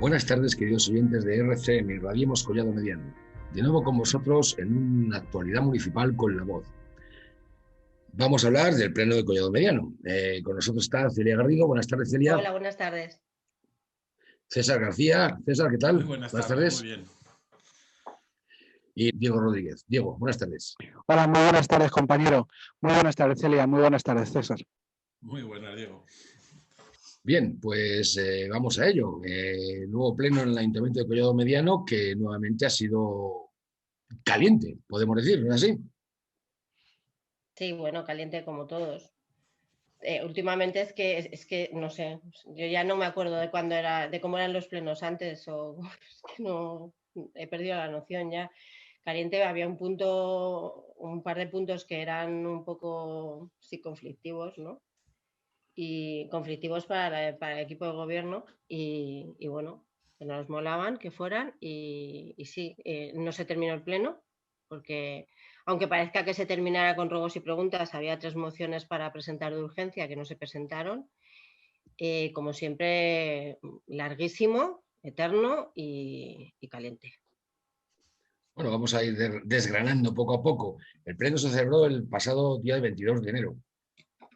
Buenas tardes, queridos oyentes de RCM y Radiemos Collado Mediano. De nuevo con vosotros en una actualidad municipal con La Voz. Vamos a hablar del Pleno de Collado Mediano. Con nosotros está Celia Garrido. Buenas tardes, Celia. Hola, buenas tardes. César García. César, ¿qué tal? Muy buenas tardes, muy bien. Y Diego Rodríguez. Diego, buenas tardes. Hola, muy buenas tardes, compañero. Muy buenas tardes, Celia. Muy buenas tardes, César. Muy buenas, Diego. Bien, pues vamos a ello. Nuevo pleno en el Ayuntamiento de Collado Mediano que nuevamente ha sido caliente, podemos decir, ¿no es así? Sí, bueno, caliente como todos. Últimamente es que no sé, yo ya no me acuerdo de cuándo era, de cómo eran los plenos antes, o es que no he perdido la noción ya. Caliente, había un par de puntos que eran un poco sí conflictivos, ¿no? Y conflictivos para el equipo de gobierno y bueno, que nos molaban que fueran y sí, no se terminó el pleno porque aunque parezca que se terminara con ruegos y preguntas, había 3 mociones para presentar de urgencia que no se presentaron. Como siempre, larguísimo, eterno y caliente. Bueno, vamos a ir desgranando poco a poco. El pleno se celebró el pasado día 22 de enero.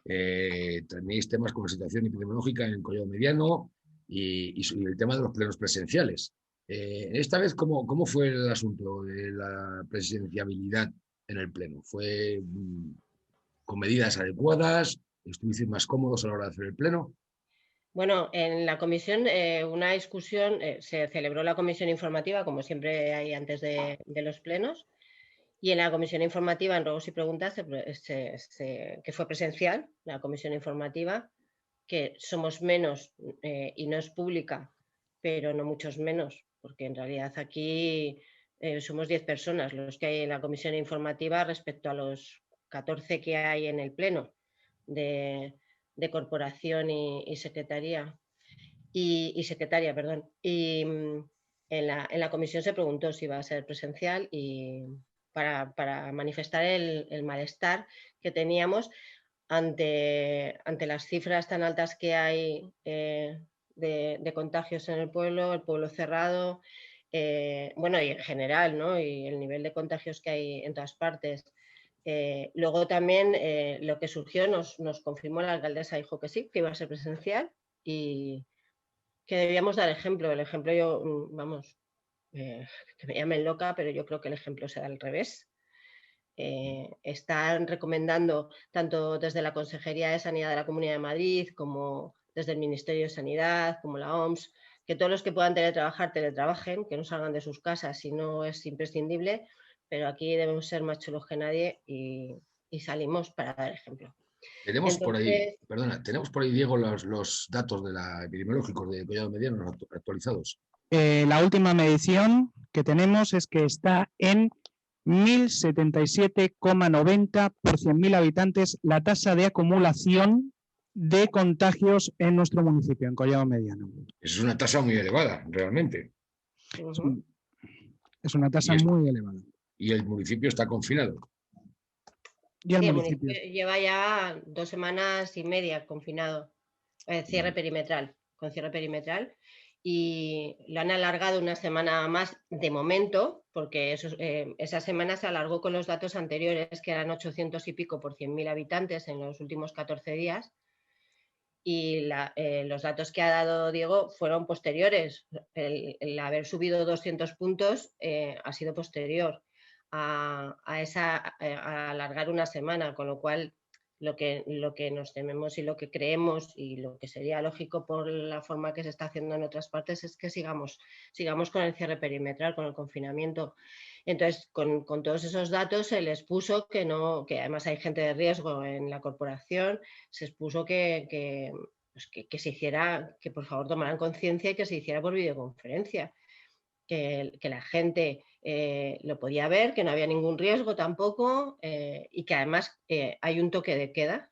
Tenéis temas como la situación epidemiológica en Collado Mediano y el tema de los plenos presenciales. Esta vez, ¿cómo fue el asunto de la presenciabilidad en el pleno? ¿Fue con medidas adecuadas? ¿Estuvisteis más cómodos a la hora de hacer el pleno? Bueno, en la comisión, una discusión, se celebró la comisión informativa, como siempre hay antes de los plenos, y en la comisión informativa, en ruegos y preguntas, que fue presencial, la comisión informativa, que somos menos y no es pública, pero no muchos menos, porque en realidad aquí somos 10 personas los que hay en la comisión informativa respecto a los 14 que hay en el pleno de corporación y secretaría. Y secretaria, perdón. Y en la comisión se preguntó si iba a ser presencial y para manifestar el malestar que teníamos ante las cifras tan altas que hay de contagios en el pueblo cerrado, bueno, y en general, ¿no? Y el nivel de contagios que hay en todas partes. Luego también lo que surgió nos confirmó la alcaldesa, dijo que sí, que iba a ser presencial y que debíamos dar ejemplo. El ejemplo yo, vamos, que me llamen loca, pero yo creo que el ejemplo será al revés. Están recomendando, tanto desde la Consejería de Sanidad de la Comunidad de Madrid, como desde el Ministerio de Sanidad, como la OMS, que todos los que puedan teletrabajar, teletrabajen, que no salgan de sus casas si no es imprescindible, pero aquí debemos ser más chulos que nadie y salimos para dar ejemplo. Tenemos Entonces, por ahí, Diego, los datos epidemiológicos de Collado Mediano actualizados. La última medición que tenemos es que está en 1.077,90 por 100.000 habitantes la tasa de acumulación de contagios en nuestro municipio, en Collado Mediano. Esa es una tasa muy elevada, realmente. Es una tasa muy elevada. Y el municipio está confinado. Y el municipio lleva ya 2 semanas y media confinado, cierre perimetral, con cierre perimetral, y lo han alargado una semana más de momento, porque esa semana se alargó con los datos anteriores, que eran 800 y pico por 100.000 habitantes en los últimos 14 días, y los datos que ha dado Diego fueron posteriores. El haber subido 200 puntos ha sido posterior a alargar una semana, con lo cual lo que nos tememos y lo que creemos y lo que sería lógico por la forma que se está haciendo en otras partes es que sigamos con el cierre perimetral, con el confinamiento. Entonces, con todos esos datos se les puso que además hay gente de riesgo en la corporación, se expuso que se hiciera, que por favor tomaran conciencia y que se hiciera por videoconferencia, que la gente lo podía ver, que no había ningún riesgo tampoco y que además hay un toque de queda.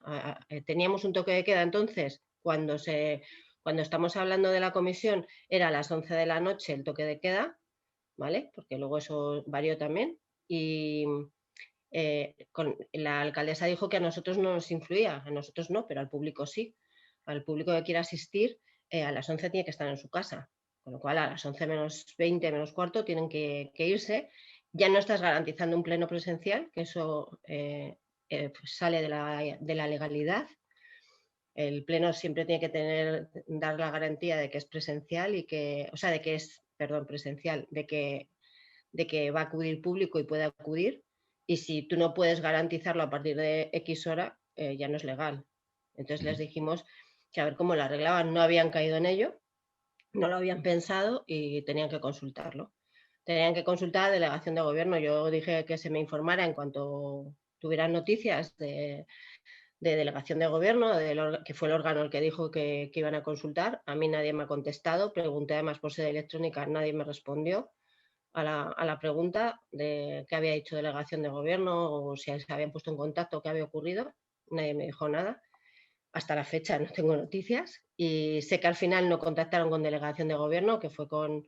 Teníamos un toque de queda entonces cuando estamos hablando de la comisión era a las 11 de la noche el toque de queda, ¿vale? Porque luego eso varió también y la alcaldesa dijo que a nosotros no nos influía, a nosotros no, pero al público sí. Al público que quiera asistir a las 11 tiene que estar en su casa, con lo cual a las 11 menos 20, menos cuarto tienen que irse. Ya no estás garantizando un pleno presencial, que eso pues sale de la legalidad. El pleno siempre tiene que dar la garantía de que es presencial y que, o sea, de que es, perdón, presencial, de que va a acudir público y puede acudir. Y si tú no puedes garantizarlo a partir de X hora, ya no es legal. Entonces les dijimos que a ver cómo lo arreglaban. No habían caído en ello, no lo habían pensado y tenían que consultarlo. Tenían que consultar a la delegación de gobierno. Yo dije que se me informara en cuanto tuvieran noticias de delegación de gobierno, que fue el órgano el que dijo que iban a consultar. A mí nadie me ha contestado. Pregunté además por sede electrónica, nadie me respondió a la pregunta de qué había dicho delegación de gobierno o si se habían puesto en contacto, qué había ocurrido. Nadie me dijo nada. Hasta la fecha no tengo noticias y sé que al final no contactaron con delegación de gobierno, que fue con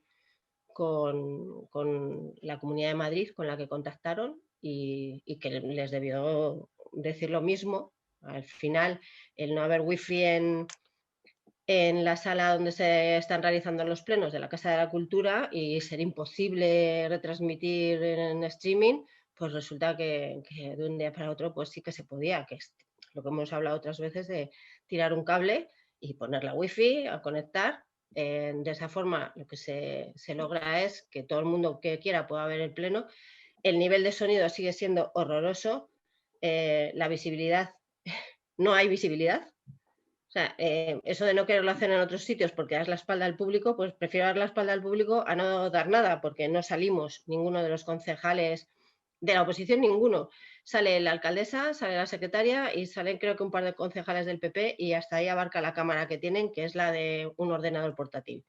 la Comunidad de Madrid con la que contactaron y que les debió decir lo mismo. Al final, el no haber wifi en la sala donde se están realizando los plenos de la Casa de la Cultura y ser imposible retransmitir en streaming, pues resulta que de un día para otro pues sí que se podía, que es lo que hemos hablado otras veces de tirar un cable y poner la wifi a conectar. De esa forma lo que se logra es que todo el mundo que quiera pueda ver el pleno. El nivel de sonido sigue siendo horroroso, la visibilidad, no hay visibilidad. O sea, eso de no quererlo hacer en otros sitios porque das la espalda al público, pues prefiero dar la espalda al público a no dar nada, porque no salimos ninguno de los concejales de la oposición, ninguno. Sale la alcaldesa, sale la secretaria y salen creo que un par de concejales del PP y hasta ahí abarca la cámara que tienen, que es la de un ordenador portátil.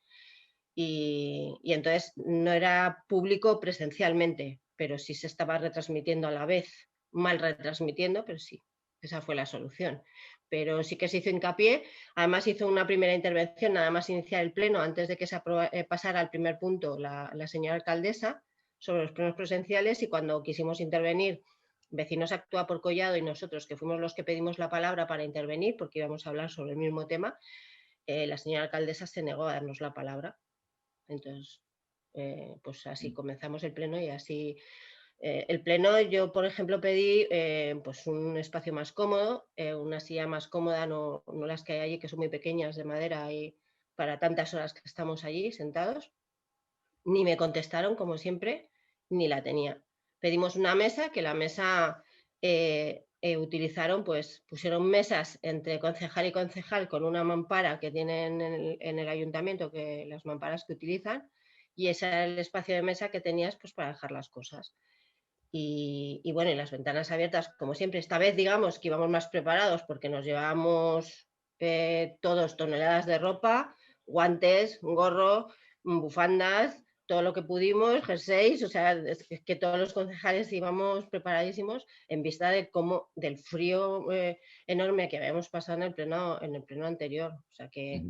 Y entonces no era público presencialmente, pero sí se estaba retransmitiendo a la vez, mal retransmitiendo, pero sí, esa fue la solución. Pero sí que se hizo hincapié, además hizo una primera intervención, nada más iniciar el pleno, antes de que se pasara al primer punto la señora alcaldesa sobre los plenos presenciales, y cuando quisimos intervenir, Vecinos Actúa por Collado y nosotros, que fuimos los que pedimos la palabra para intervenir, porque íbamos a hablar sobre el mismo tema, la señora alcaldesa se negó a darnos la palabra. Entonces, pues así comenzamos el pleno y así... el pleno, yo por ejemplo pedí pues un espacio más cómodo, una silla más cómoda, no las que hay allí que son muy pequeñas de madera y para tantas horas que estamos allí sentados. Ni me contestaron como siempre, ni la tenía. Pedimos una mesa, que la mesa utilizaron, pues pusieron mesas entre concejal y concejal con una mampara que tienen en el ayuntamiento, que las mamparas que utilizan, y ese era el espacio de mesa que tenías pues para dejar las cosas. Y bueno, y las ventanas abiertas, como siempre. Esta vez digamos que íbamos más preparados porque nos llevábamos todos toneladas de ropa, guantes, un gorro, bufandas, todo lo que pudimos, jerseys, o sea, es que todos los concejales íbamos preparadísimos en vista de del frío enorme que habíamos pasado en el pleno anterior. O sea que...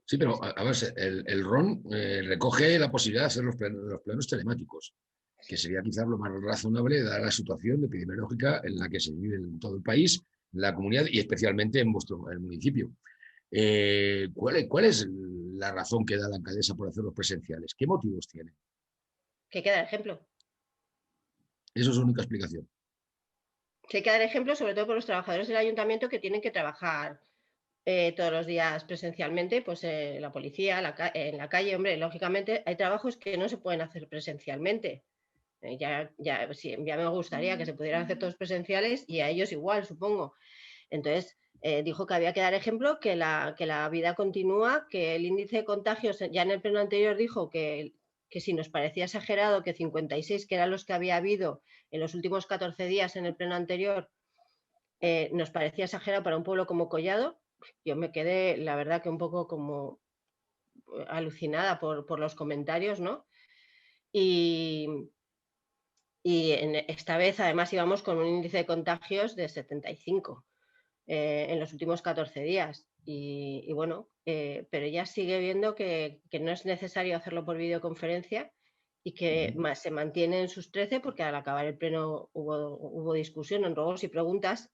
Sí, pero a ver, el RON recoge la posibilidad de hacer los plenos telemáticos, que sería quizás lo más razonable dada la situación epidemiológica en la que se vive en todo el país, en la comunidad y especialmente en el municipio. ¿Cuál es la razón que da la alcaldesa por hacerlos presenciales? ¿Qué motivos tiene? Que queda de ejemplo. Esa es su única explicación. Que hay que dar ejemplo sobre todo por los trabajadores del ayuntamiento que tienen que trabajar todos los días presencialmente, pues la policía, en la calle, hombre, lógicamente hay trabajos que no se pueden hacer presencialmente. Ya me gustaría que se pudieran hacer todos presenciales y a ellos igual, supongo. Entonces, dijo que había que dar ejemplo, que la vida continúa, que el índice de contagios, ya en el pleno anterior dijo que si nos parecía exagerado que 56, que eran los que había habido en los últimos 14 días en el pleno anterior, nos parecía exagerado para un pueblo como Collado. Yo me quedé, la verdad, que un poco como alucinada por los comentarios, ¿no? Y esta vez, además, íbamos con un índice de contagios de 75 en los últimos 14 días. Y bueno, pero ella sigue viendo que no es necesario hacerlo por videoconferencia y que se mantienen sus 13 porque al acabar el pleno hubo discusión en ruegos y preguntas,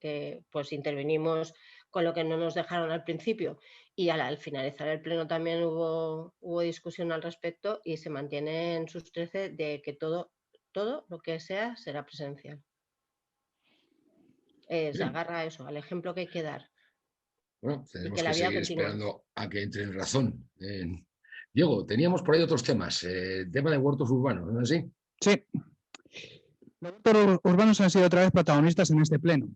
pues intervenimos con lo que no nos dejaron al principio y al finalizar el pleno también hubo discusión al respecto y se mantienen sus 13 de que todo lo que sea será presencial. Se agarra a eso, al ejemplo que hay que dar. Bueno, Y tenemos que la que vida seguir continúe. esperando a que entre en razón. Diego, teníamos por ahí otros temas. Tema de huertos urbanos, ¿no es así? Sí. Los huertos urbanos han sido otra vez protagonistas en este pleno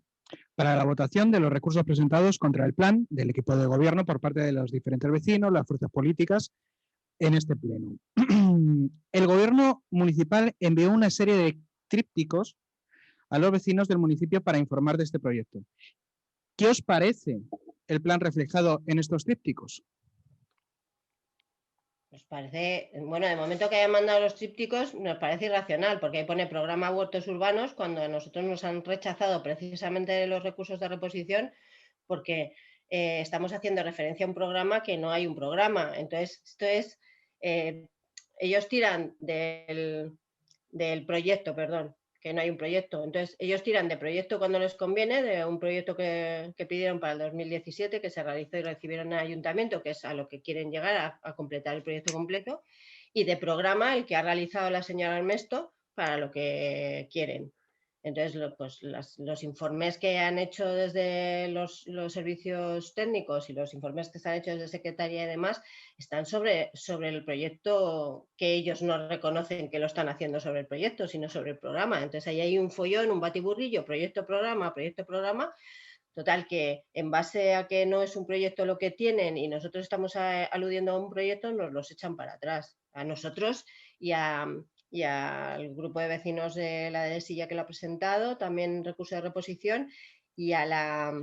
para la votación de los recursos presentados contra el plan del equipo de gobierno por parte de los diferentes vecinos, las fuerzas políticas en este pleno. El gobierno municipal envió una serie de trípticos a los vecinos del municipio para informar de este proyecto. ¿Qué os parece el plan reflejado en estos trípticos? Nos parece, bueno, de momento que hayan mandado los trípticos nos parece irracional, porque ahí pone programa huertos urbanos cuando a nosotros nos han rechazado precisamente los recursos de reposición porque estamos haciendo referencia a un programa que no hay un programa. Entonces, esto es, ellos tiran del proyecto, perdón, que no hay un proyecto. Entonces, ellos tiran de proyecto cuando les conviene, de un proyecto que pidieron para el 2017, que se realizó y recibieron en el ayuntamiento, que es a lo que quieren llegar, a completar el proyecto completo, y de programa, el que ha realizado la señora Ernesto, para lo que quieren. Entonces, pues los informes que han hecho desde los servicios técnicos y los informes que se han hecho desde Secretaría y demás están sobre el proyecto, que ellos no reconocen que lo están haciendo sobre el proyecto, sino sobre el programa. Entonces, ahí hay un follón, un batiburrillo, proyecto-programa, total que en base a que no es un proyecto lo que tienen y nosotros estamos aludiendo a un proyecto, nos los echan para atrás, a nosotros y al grupo de vecinos de la Dehesilla que lo ha presentado, también recurso de reposición, y a la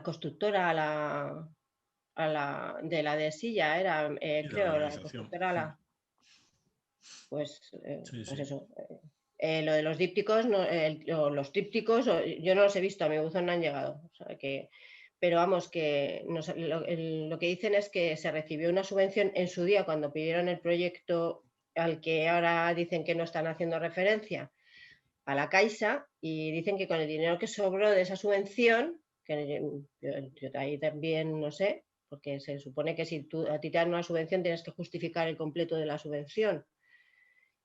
constructora, de la Dehesilla, era, creo, la constructora, pues eso. Lo de los dípticos, los trípticos, yo no los he visto, a mi buzón no han llegado. O sea pero vamos, que lo que dicen es que se recibió una subvención en su día cuando pidieron el proyecto al que ahora dicen que no están haciendo referencia, a la Caixa, y dicen que con el dinero que sobró de esa subvención, que yo ahí también no sé, porque se supone que si a ti te dan una subvención tienes que justificar el completo de la subvención.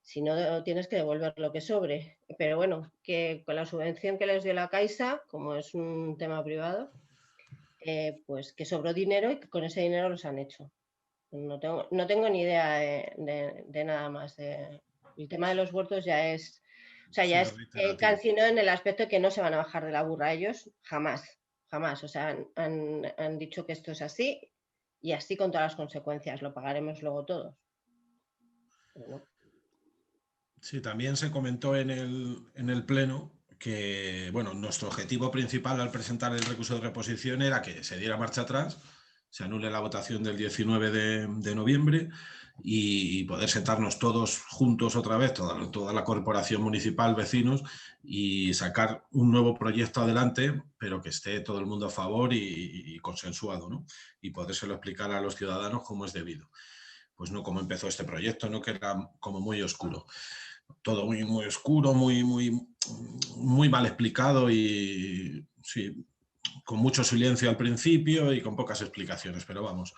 Si no, tienes que devolver lo que sobre. Pero bueno, que con la subvención que les dio la Caixa, como es un tema privado, pues que sobró dinero y que con ese dinero los han hecho. No tengo ni idea de nada más. El tema de los huertos ya es, o sea, ya es cansino en el aspecto de que no se van a bajar de la burra ellos, jamás. O sea, han dicho que esto es así y así con todas las consecuencias, lo pagaremos luego todos. Pero no. Sí, también se comentó en el pleno que, bueno, nuestro objetivo principal al presentar el recurso de reposición era que se diera marcha atrás, se anule la votación del 19 de noviembre y poder sentarnos todos juntos otra vez, toda la corporación municipal, vecinos, y sacar un nuevo proyecto adelante, pero que esté todo el mundo a favor y consensuado, ¿no? Y podérselo explicar a los ciudadanos como es debido. Pues no como empezó este proyecto, ¿no? Que era como muy oscuro. Todo muy, muy oscuro, muy mal explicado y sí, con mucho silencio al principio y con pocas explicaciones, pero vamos.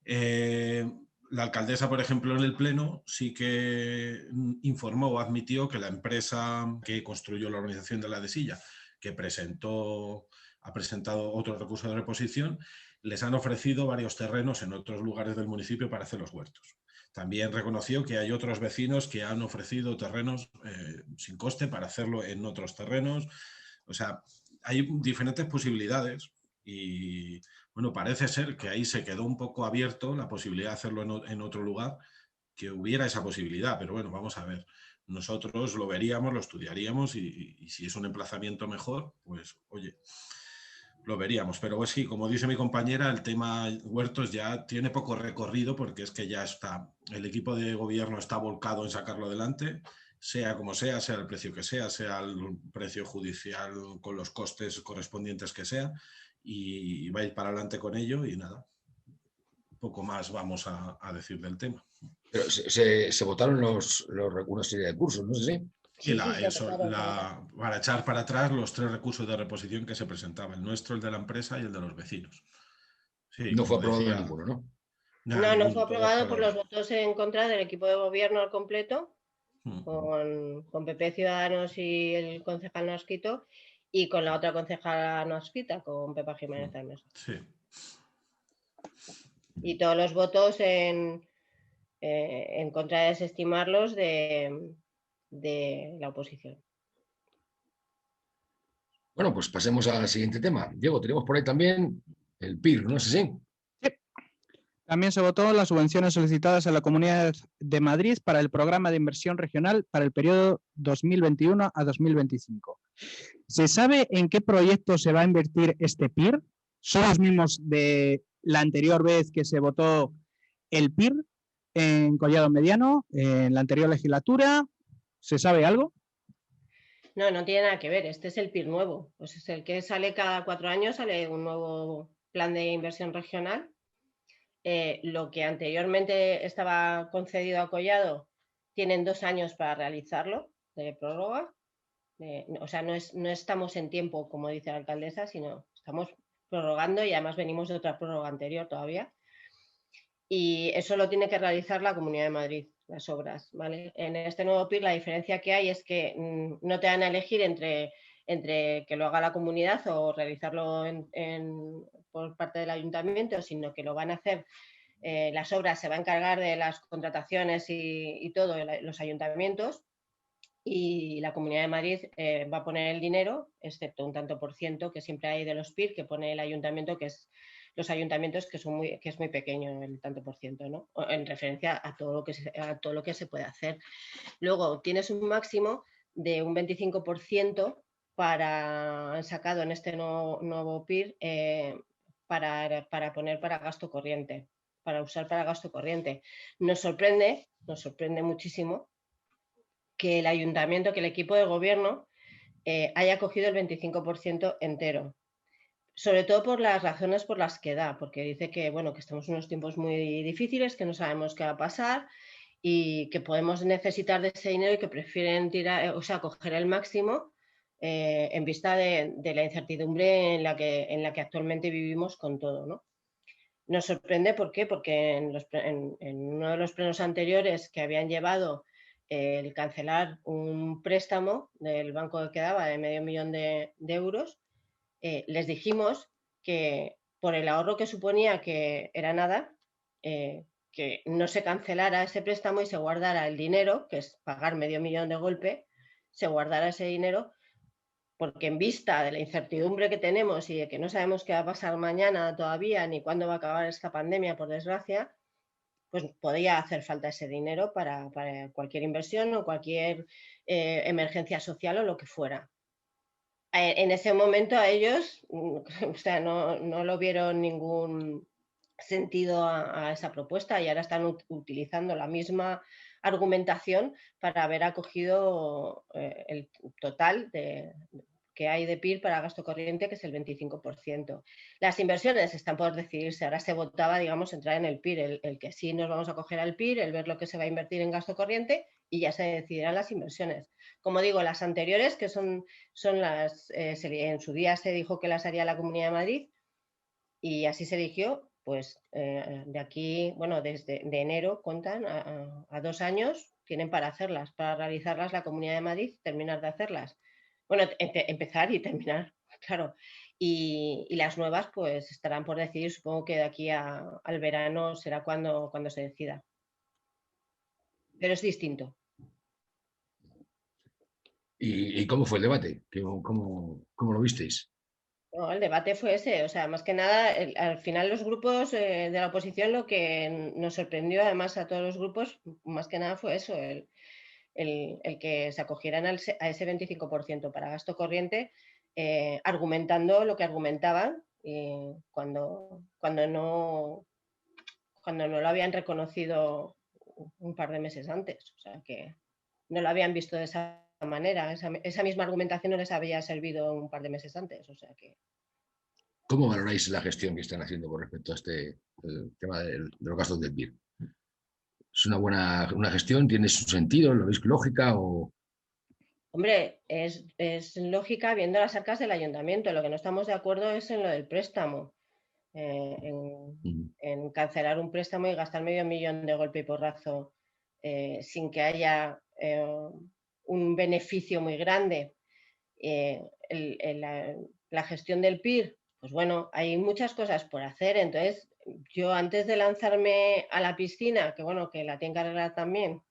La alcaldesa, por ejemplo, en el pleno sí que informó o admitió que la empresa que construyó la organización de la Dehesilla, que ha presentado otro recurso de reposición, les han ofrecido varios terrenos en otros lugares del municipio para hacer los huertos. También reconoció que hay otros vecinos que han ofrecido terrenos sin coste para hacerlo en otros terrenos. O sea, hay diferentes posibilidades y, bueno, parece ser que ahí se quedó un poco abierto la posibilidad de hacerlo en otro lugar, que hubiera esa posibilidad, pero bueno, vamos a ver. Nosotros lo veríamos, lo estudiaríamos y si es un emplazamiento mejor, pues oye, lo veríamos. Pero pues sí, como dice mi compañera, el tema huertos ya tiene poco recorrido porque es que ya está, el equipo de gobierno está volcado en sacarlo adelante, sea como sea el precio que sea el precio judicial con los costes correspondientes que sea, y va a ir para adelante con ello y nada, poco más vamos a decir del tema. Pero se votaron una serie de cursos, no sé si. Sí, se votaron. para echar para atrás los 3 recursos de reposición que se presentaban, el nuestro, el de la empresa y el de los vecinos. Sí, No fue como aprobado decía, ninguno, ¿no? nada, No fue ninguno, todos aprobado por los fueron. votos en contra del equipo de gobierno al completo, con PP Ciudadanos y el concejal no adscrito, y con la otra concejala no adscrita, con Pepa Jiménez Almes. Sí. Y todos los votos en contra de desestimarlos de la oposición. Bueno, pues pasemos al siguiente tema. Diego, tenemos por ahí también el PIR, ¿no sé si? También se votó las subvenciones solicitadas a la Comunidad de Madrid para el programa de inversión regional para el periodo 2021 a 2025. ¿Se sabe en qué proyecto se va a invertir este PIR? ¿Son los mismos de la anterior vez que se votó el PIR en Collado Mediano, en la anterior legislatura? ¿Se sabe algo? No tiene nada que ver. Este es el PIR nuevo. Pues es el que sale cada 4 años, sale un nuevo plan de inversión regional. Lo que anteriormente estaba concedido a Collado, tienen 2 años para realizarlo de prórroga. O sea, no estamos en tiempo, como dice la alcaldesa, sino estamos prorrogando y además venimos de otra prórroga anterior todavía. Y eso lo tiene que realizar la Comunidad de Madrid, las obras, ¿vale? En este nuevo PIR la diferencia que hay es que no te van a elegir entre que lo haga la comunidad o realizarlo por parte del ayuntamiento, sino que lo van a hacer, las obras se va a encargar de las contrataciones y todo, los ayuntamientos, y la Comunidad de Madrid va a poner el dinero, excepto un tanto por ciento que siempre hay de los PIR que pone el ayuntamiento, que es los ayuntamientos que es muy pequeño el tanto por ciento, ¿no? En referencia a todo lo que se puede hacer. Luego tienes un máximo de un 25% sacado en este nuevo PIR para poner para gasto corriente, para usar para gasto corriente. Nos sorprende muchísimo que el ayuntamiento, que el equipo de gobierno haya cogido el 25% entero. Sobre todo por las razones por las que da, porque dice que, bueno, que estamos en unos tiempos muy difíciles, que no sabemos qué va a pasar y que podemos necesitar de ese dinero y que prefieren coger el máximo en vista de la incertidumbre en la que actualmente vivimos con todo, ¿no? Nos sorprende, ¿por qué? Porque en uno de los plenos anteriores que habían llevado el cancelar un préstamo del banco que quedaba de $500.000 de euros, les dijimos que por el ahorro que suponía, que era nada, que no se cancelara ese préstamo y se guardara el dinero, que es pagar $500.000 de golpe, se guardara ese dinero, porque en vista de la incertidumbre que tenemos y de que no sabemos qué va a pasar mañana todavía, ni cuándo va a acabar esta pandemia, por desgracia, pues podía hacer falta ese dinero para cualquier inversión o cualquier emergencia social o lo que fuera. En ese momento a ellos, o sea, no lo vieron ningún sentido a esa propuesta y ahora están utilizando la misma argumentación para haber acogido el total que hay de PIR para gasto corriente, que es el 25%. Las inversiones están por decidirse. Ahora se votaba, digamos, entrar en el PIR, el que sí nos vamos a coger al PIR, el ver lo que se va a invertir en gasto corriente y ya se decidirán las inversiones. Como digo, las anteriores, que son las, en su día se dijo que las haría la Comunidad de Madrid y así se eligió, pues de aquí, bueno, desde enero cuentan a 2 años, tienen para hacerlas, para realizarlas la Comunidad de Madrid, terminar de hacerlas. Bueno, empezar y terminar, claro. Y las nuevas pues estarán por decidir, supongo que de aquí al verano será cuando se decida. Pero es distinto. ¿Y cómo fue el debate? ¿Cómo lo visteis? No, el debate fue ese, o sea, más que nada, al final los grupos de la oposición, lo que nos sorprendió además a todos los grupos, más que nada fue eso, el que se acogieran a ese 25% para gasto corriente, argumentando lo que argumentaban cuando no lo habían reconocido un par de meses antes, o sea, que no lo habían visto de esa manera, esa misma argumentación no les había servido un par de meses antes, o sea que... ¿Cómo valoráis la gestión que están haciendo con respecto a el tema de los gastos del PIR? ¿Es una buena gestión? ¿Tiene su sentido? ¿Lo veis lógica? Hombre, es lógica viendo las arcas del ayuntamiento. Lo que no estamos de acuerdo es en lo del préstamo, en cancelar un préstamo y gastar medio millón de golpe y porrazo sin que haya un beneficio muy grande. La gestión del PIR, pues bueno, hay muchas cosas por hacer. Entonces, yo antes de lanzarme a la piscina, que bueno, que la tienen que arreglar también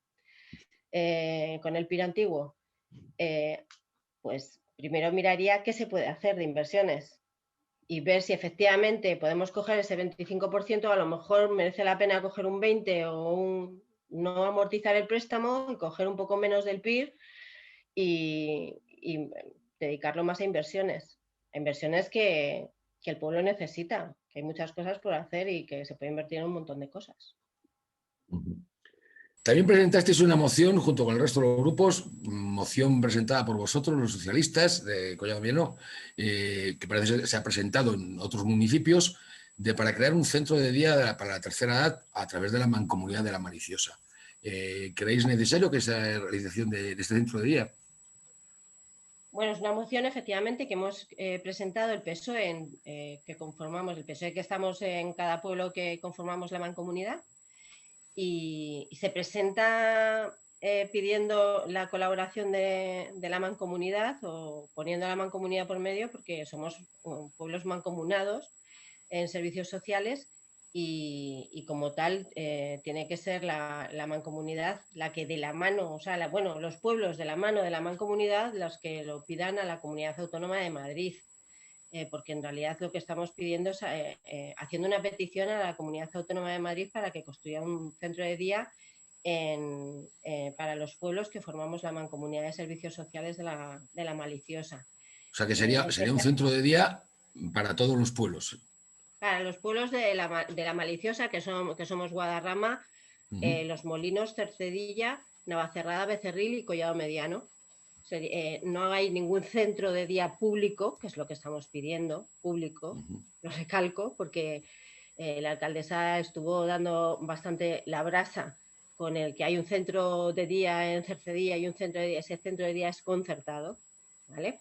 con el PIR antiguo, pues primero miraría qué se puede hacer de inversiones y ver si efectivamente podemos coger ese 25%, a lo mejor merece la pena coger un 20% o no amortizar el préstamo y coger un poco menos del PIR y dedicarlo más a inversiones que el pueblo necesita, que hay muchas cosas por hacer y que se puede invertir en un montón de cosas. También presentasteis una moción junto con el resto de los grupos, moción presentada por vosotros, los socialistas de Collado Mieno, que parece que se ha presentado en otros municipios, para crear un centro de día para la tercera edad a través de la Mancomunidad de la Maliciosa. ¿Creéis necesario que sea realización de este centro de día? Bueno, es una moción efectivamente que hemos presentado el PSOE, que conformamos, el PSOE que estamos en cada pueblo que conformamos la mancomunidad, y se presenta pidiendo la colaboración de la mancomunidad o poniendo a la mancomunidad por medio, porque somos pueblos mancomunados en servicios sociales y como tal tiene que ser la mancomunidad la que de la mano, o sea, los pueblos de la mano de la mancomunidad los que lo pidan a la Comunidad Autónoma de Madrid. Porque en realidad lo que estamos pidiendo es haciendo una petición a la Comunidad Autónoma de Madrid para que construya un centro de día para los pueblos que formamos la Mancomunidad de Servicios Sociales de la Maliciosa. O sea, que sería un centro de día para todos los pueblos. Para los pueblos de la Maliciosa, que somos Guadarrama, Los Molinos, Cercedilla, Navacerrada, Becerril y Collado Mediano. No hay ningún centro de día público, que es lo que estamos pidiendo, público, lo recalco, porque la alcaldesa estuvo dando bastante la brasa con el que hay un centro de día en Cercedilla y un centro de día, ese centro de día es concertado, ¿vale?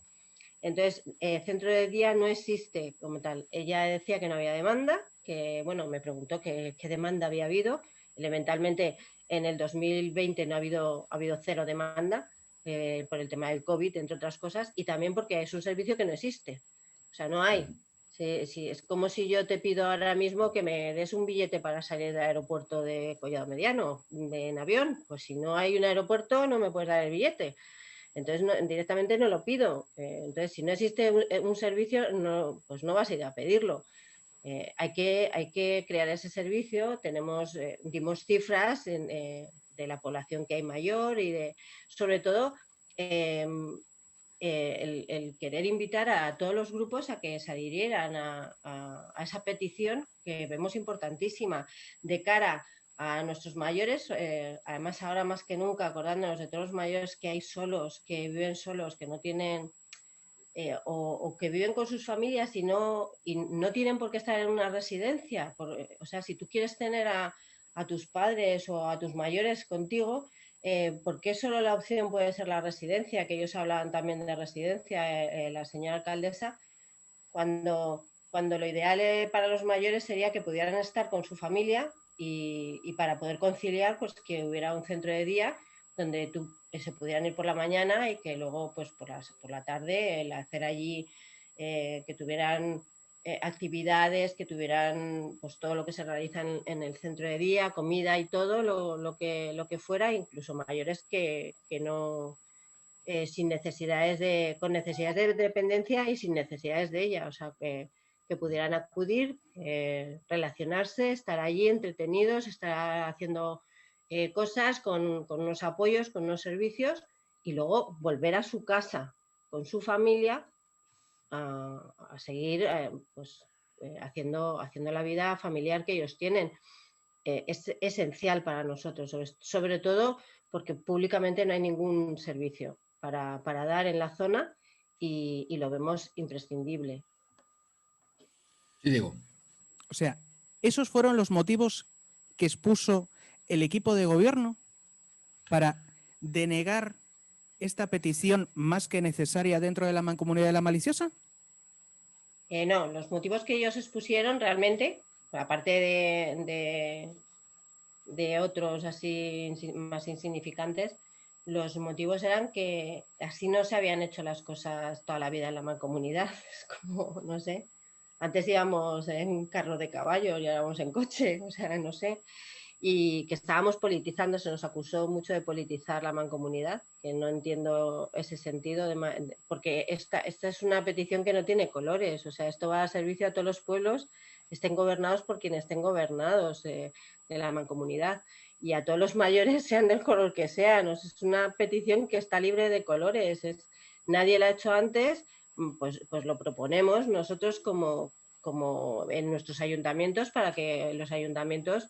Entonces, centro de día no existe como tal. Ella decía que no había demanda, que, bueno, me preguntó qué demanda había habido. Elementalmente, en el 2020 no ha habido cero demanda, por el tema del COVID, entre otras cosas, y también porque es un servicio que no existe. O sea, no hay. Sí, es como si yo te pido ahora mismo que me des un billete para salir del aeropuerto de Collado Mediano en avión. Pues si no hay un aeropuerto, no me puedes dar el billete. Entonces, directamente no lo pido. Entonces, si no existe un servicio, pues no vas a ir a pedirlo. Hay que crear ese servicio. Dimos cifras de la población que hay mayor y sobre todo, el querer invitar a todos los grupos a que se adhirieran a esa petición que vemos importantísima de cara a nuestros mayores, además ahora más que nunca acordándonos de todos los mayores que hay solos, que viven solos, que no tienen o que viven con sus familias y no tienen por qué estar en una residencia. O sea, si tú quieres tener a tus padres o a tus mayores contigo, ¿por qué solo la opción puede ser la residencia? Que ellos hablaban también de residencia, la señora alcaldesa, cuando lo ideal para los mayores sería que pudieran estar con su familia y para poder conciliar, pues que hubiera un centro de día donde se pudieran ir por la mañana y que luego pues por la tarde el hacer allí, que tuvieran actividades, que tuvieran pues todo lo que se realiza en el centro de día, comida y todo lo que fuera, incluso mayores que no, sin con necesidades de dependencia y sin necesidades de ella, o sea que pudieran acudir, relacionarse, estar allí entretenidos, estar haciendo cosas con unos apoyos, con unos servicios y luego volver a su casa con su familia a seguir haciendo la vida familiar que ellos tienen. Es esencial para nosotros, sobre todo porque públicamente no hay ningún servicio para dar en la zona y lo vemos imprescindible. Sí, Diego. O sea, esos fueron los motivos que expuso el equipo de gobierno para denegar esta petición más que necesaria dentro de la Mancomunidad de la Maliciosa? No, los motivos que ellos expusieron realmente, aparte de otros así más insignificantes, los motivos eran que así no se habían hecho las cosas toda la vida en la mancomunidad. Es como, no sé, antes íbamos en carro de caballo y ahora vamos en coche, o sea, no sé. Y que estábamos politizando, se nos acusó mucho de politizar la mancomunidad, que no entiendo ese sentido, porque esta es una petición que no tiene colores, o sea, esto va a servicio a todos los pueblos, estén gobernados por quienes estén gobernados de la mancomunidad, y a todos los mayores, sean del color que sean. Es una petición que está libre de colores, nadie la ha hecho antes, pues lo proponemos nosotros como en nuestros ayuntamientos, para que los ayuntamientos...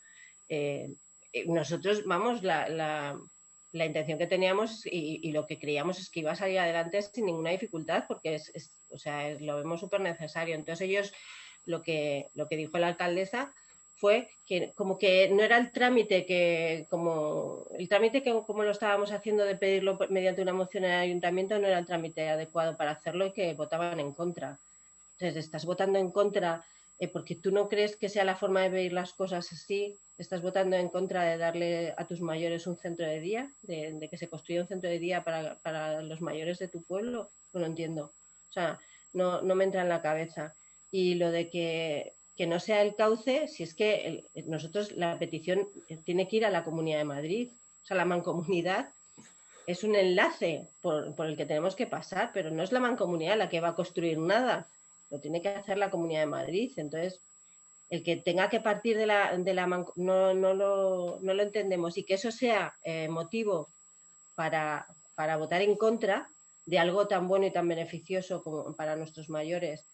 nosotros, vamos, la intención que teníamos y lo que creíamos es que iba a salir adelante sin ninguna dificultad, porque o sea, lo vemos súper necesario. Entonces ellos, lo que dijo la alcaldesa fue que como que no era el trámite como lo estábamos haciendo de pedirlo mediante una moción en el ayuntamiento, no era el trámite adecuado para hacerlo, y que votaban en contra. Entonces, estás votando en contra porque tú no crees que sea la forma de ver las cosas así. Estás votando en contra de darle a tus mayores un centro de día, de que se construya un centro de día para los mayores de tu pueblo. No lo entiendo. O sea, no me entra en la cabeza. Y lo de que no sea el cauce, si es que nosotros, la petición tiene que ir a la Comunidad de Madrid. O sea, la mancomunidad es un enlace por el que tenemos que pasar, pero no es la mancomunidad la que va a construir nada. Lo tiene que hacer la Comunidad de Madrid. Entonces, el que tenga que partir de la no lo entendemos, y que eso sea motivo para votar en contra de algo tan bueno y tan beneficioso como para nuestros mayores,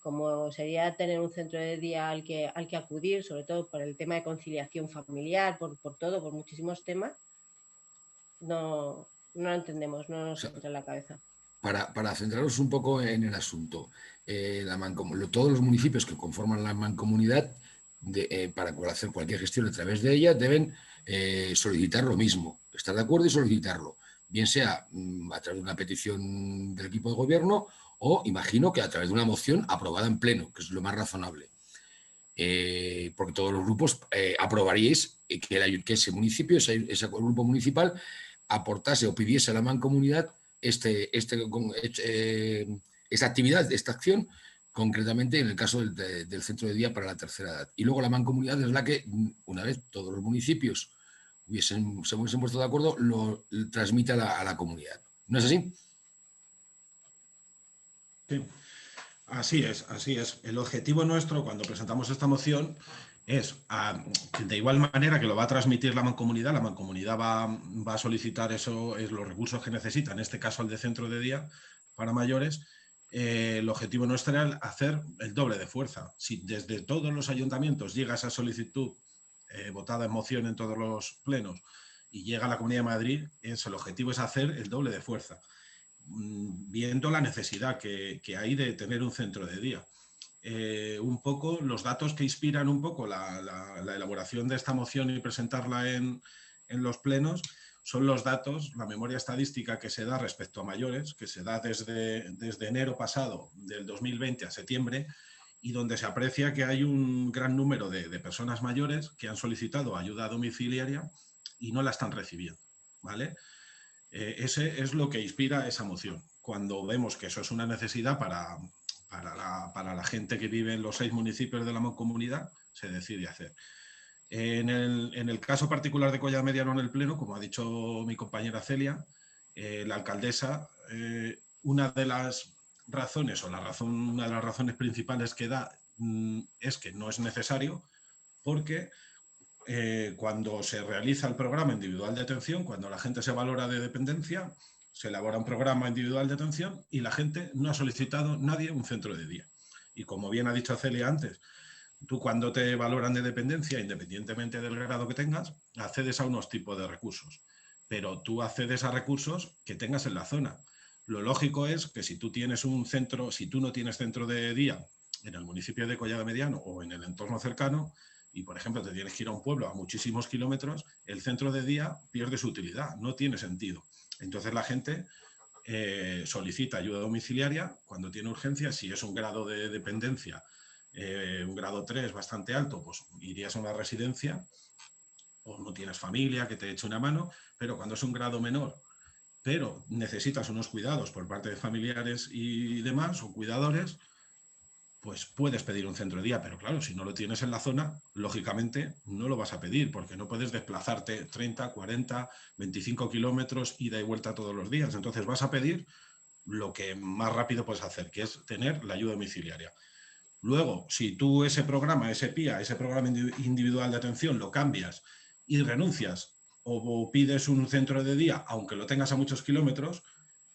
como sería tener un centro de día al que acudir, sobre todo por el tema de conciliación familiar, por muchísimos temas. No lo entendemos, no nos entra en la cabeza. Para centrarnos un poco en el asunto, todos los municipios que conforman la mancomunidad, para hacer cualquier gestión a través de ella, deben solicitar lo mismo, estar de acuerdo y solicitarlo, bien sea a través de una petición del equipo de gobierno, o imagino que a través de una moción aprobada en pleno, que es lo más razonable. Porque todos los grupos aprobaríais que ese municipio, ese grupo municipal, aportase o pidiese a la mancomunidad esta actividad, esta acción, concretamente en el caso del centro de día para la tercera edad. Y luego la mancomunidad es la que, una vez todos los municipios se hubiesen puesto de acuerdo, lo transmite a la comunidad. ¿No es así? Sí. Así es. El objetivo nuestro cuando presentamos esta moción es, de igual manera que lo va a transmitir la mancomunidad va a solicitar los recursos que necesita, en este caso el de centro de día para mayores. El objetivo nuestro era hacer el doble de fuerza. Si desde todos los ayuntamientos llega esa solicitud votada en moción en todos los plenos y llega a la Comunidad de Madrid, el objetivo es hacer el doble de fuerza, viendo la necesidad que hay de tener un centro de día. Un poco los datos que inspiran un poco la elaboración de esta moción y presentarla en los plenos son los datos, la memoria estadística que se da respecto a mayores, que se da desde enero pasado del 2020 a septiembre, y donde se aprecia que hay un gran número de personas mayores que han solicitado ayuda domiciliaria y no la están recibiendo, ¿vale? Ese es lo que inspira esa moción. Cuando vemos que eso es una necesidad para la gente que vive en los 6 municipios de la mancomunidad, se decide hacer. En el caso particular de Collado Mediano en el Pleno, como ha dicho mi compañera Celia, la alcaldesa, una de las razones principales que da es que no es necesario, porque cuando se realiza el programa individual de atención, cuando la gente se valora de dependencia, se elabora un programa individual de atención y la gente no ha solicitado nadie un centro de día. Y como bien ha dicho Celia antes, tú cuando te valoran de dependencia, independientemente del grado que tengas, accedes a unos tipos de recursos. Pero tú accedes a recursos que tengas en la zona. Lo lógico es que si tú no tienes centro de día en el municipio de Collado Mediano o en el entorno cercano, y, por ejemplo, te tienes que ir a un pueblo a muchísimos kilómetros, el centro de día pierde su utilidad, no tiene sentido. Entonces la gente solicita ayuda domiciliaria cuando tiene urgencia. Si es un grado de dependencia, un grado 3 bastante alto, pues irías a una residencia, o no tienes familia que te eche una mano, pero cuando es un grado menor, pero necesitas unos cuidados por parte de familiares y demás, o cuidadores, pues puedes pedir un centro de día, pero claro, si no lo tienes en la zona, lógicamente no lo vas a pedir, porque no puedes desplazarte 30, 40, 25 kilómetros, ida y vuelta todos los días. Entonces vas a pedir lo que más rápido puedes hacer, que es tener la ayuda domiciliaria. Luego, si tú ese programa, ese PIA, ese programa individual de atención, lo cambias y renuncias o pides un centro de día, aunque lo tengas a muchos kilómetros,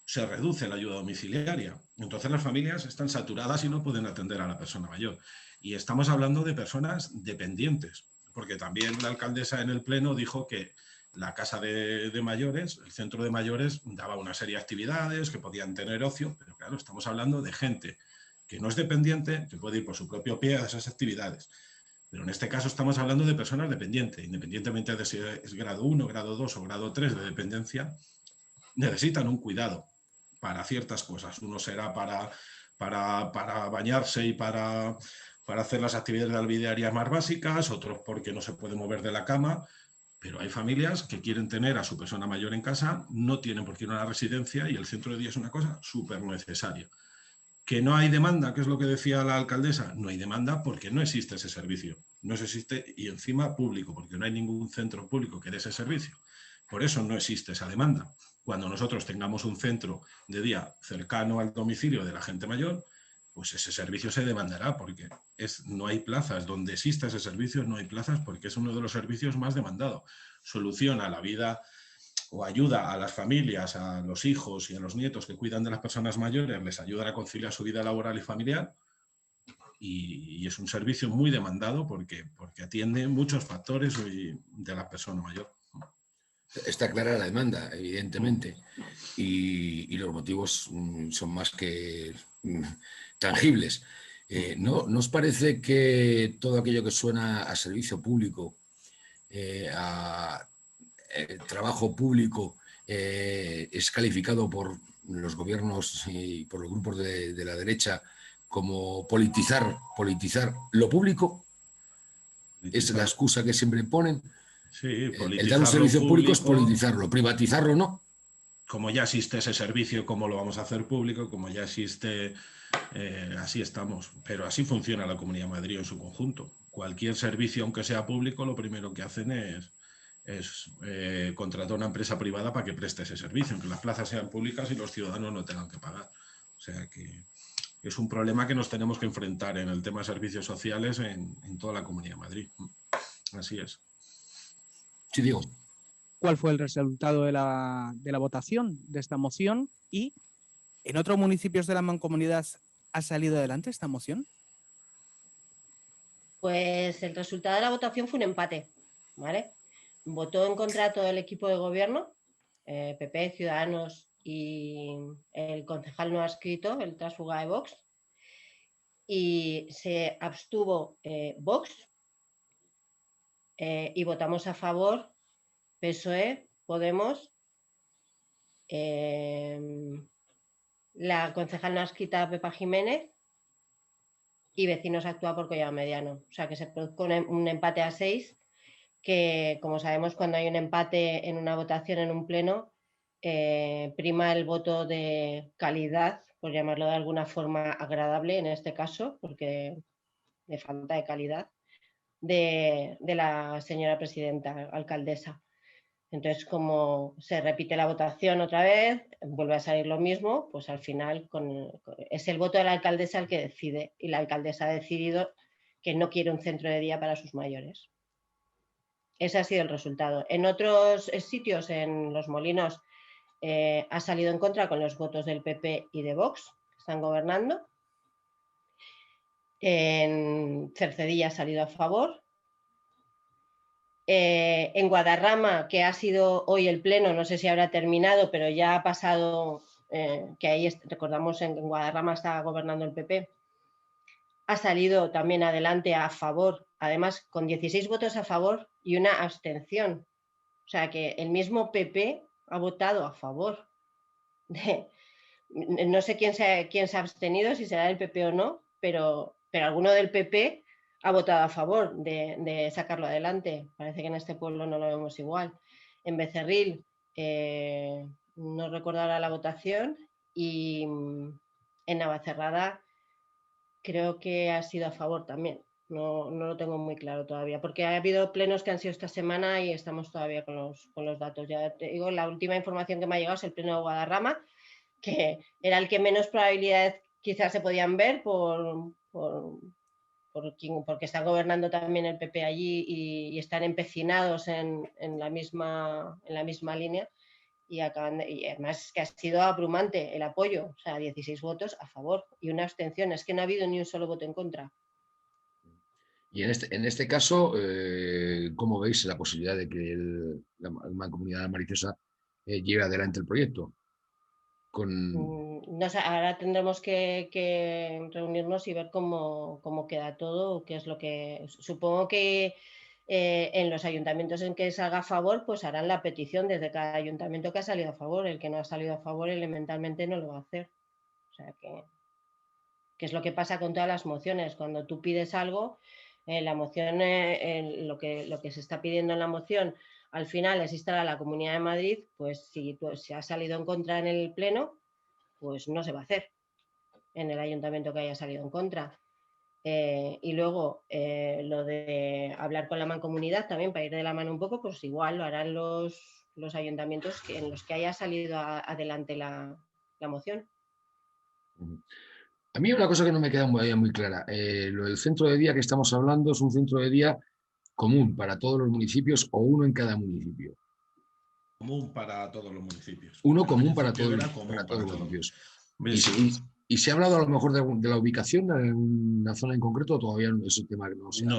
se reduce la ayuda domiciliaria. Entonces las familias están saturadas y no pueden atender a la persona mayor. Y estamos hablando de personas dependientes, porque también la alcaldesa en el pleno dijo que la casa de mayores, el centro de mayores, daba una serie de actividades que podían tener ocio, pero claro, estamos hablando de gente que no es dependiente, que puede ir por su propio pie a esas actividades. Pero en este caso estamos hablando de personas dependientes, independientemente de si es grado 1, grado 2 o grado 3 de dependencia, necesitan un cuidado para ciertas cosas. Uno será para bañarse y para hacer las actividades de la vida diaria más básicas, otros porque no se puede mover de la cama, pero hay familias que quieren tener a su persona mayor en casa, no tienen por qué ir a una residencia y el centro de día es una cosa súper necesaria. ¿Que no hay demanda? ¿Qué es lo que decía la alcaldesa? No hay demanda porque no existe ese servicio. No existe, y encima público, porque no hay ningún centro público que dé ese servicio. Por eso no existe esa demanda. Cuando nosotros tengamos un centro de día cercano al domicilio de la gente mayor, pues ese servicio se demandará, porque no hay plazas. Donde exista ese servicio no hay plazas, porque es uno de los servicios más demandados. Soluciona la vida o ayuda a las familias, a los hijos y a los nietos que cuidan de las personas mayores, les ayuda a conciliar su vida laboral y familiar, y es un servicio muy demandado porque atiende muchos factores de la persona mayor. Está clara la demanda, evidentemente, y los motivos son más que tangibles. ¿No os parece que todo aquello que suena a servicio público, a trabajo público, es calificado por los gobiernos y por los grupos de la derecha como politizar lo público? Es la excusa que siempre ponen. Sí, el dar un servicio público es politizarlo, privatizarlo no. Como ya existe ese servicio, ¿cómo lo vamos a hacer público? Como ya existe, así estamos. Pero así funciona la Comunidad de Madrid en su conjunto. Cualquier servicio, aunque sea público, lo primero que hacen es contratar a una empresa privada para que preste ese servicio, aunque las plazas sean públicas y los ciudadanos no tengan que pagar. O sea que es un problema que nos tenemos que enfrentar en el tema de servicios sociales en toda la Comunidad de Madrid. Así es. Sí, digo. ¿Cuál fue el resultado de la votación de esta moción? ¿Y en otros municipios de la Mancomunidad ha salido adelante esta moción? Pues el resultado de la votación fue un empate, ¿vale? Votó en contra todo el equipo de gobierno, PP, Ciudadanos y el concejal no adscrito, el tránsfuga de Vox, y se abstuvo Vox, y votamos a favor PSOE, Podemos, la concejal no adscrita Pepa Jiménez y Vecinos Actúa por Collado Mediano. O sea que se produjo un empate a 6, que como sabemos, cuando hay un empate en una votación en un pleno, prima el voto de calidad, por llamarlo de alguna forma agradable en este caso, porque de falta de calidad, de la señora presidenta, alcaldesa. Entonces, como se repite la votación otra vez, vuelve a salir lo mismo, pues al final es el voto de la alcaldesa el que decide, y la alcaldesa ha decidido que no quiere un centro de día para sus mayores. Ese ha sido el resultado. En otros sitios, en Los Molinos, ha salido en contra con los votos del PP y de Vox, que están gobernando. En Cercedilla ha salido a favor. En Guadarrama, que ha sido hoy el pleno, no sé si habrá terminado, pero ya ha pasado, que ahí recordamos en Guadarrama está gobernando el PP, ha salido también adelante a favor, además con 16 votos a favor y una abstención. O sea que el mismo PP ha votado a favor. No sé quién se ha abstenido, si será el PP o no, pero alguno del PP ha votado a favor de sacarlo adelante. Parece que en este pueblo no lo vemos igual. En Becerril no recuerdo ahora la votación, y en Navacerrada creo que ha sido a favor también. No lo tengo muy claro todavía, porque ha habido plenos que han sido esta semana y estamos todavía con los datos. Ya te digo, la última información que me ha llegado es el pleno de Guadarrama, que era el que menos probabilidades quizás se podían ver porque está gobernando también el PP allí y están empecinados en la misma línea, y además que ha sido abrumante el apoyo, o sea, 16 votos a favor y una abstención. Es que no ha habido ni un solo voto en contra. Y en este caso, ¿cómo veis la posibilidad de que la Mancomunidad de la Maliciosa lleve adelante el proyecto? No sé, ahora tendremos que reunirnos y ver cómo queda todo, qué es lo que... Supongo que en los ayuntamientos en que salga a favor, pues harán la petición desde cada ayuntamiento que ha salido a favor. El que no ha salido a favor elementalmente no lo va a hacer. O sea que es lo que pasa con todas las mociones. Cuando tú pides algo, la moción, lo que se está pidiendo en la moción, al final es instar a la Comunidad de Madrid, pues si ha salido en contra en el Pleno, pues no se va a hacer en el ayuntamiento que haya salido en contra. Y luego lo de hablar con la mancomunidad también para ir de la mano un poco, pues igual lo harán los ayuntamientos en los que haya salido adelante la moción. A mí una cosa que no me queda muy clara, lo del centro de día que estamos hablando es un centro de día común para todos los municipios o uno en cada municipio. Común para todos los municipios. Uno común para todos los municipios. ¿Y se ha hablado a lo mejor de la ubicación en una zona en concreto o todavía ese tema no se ha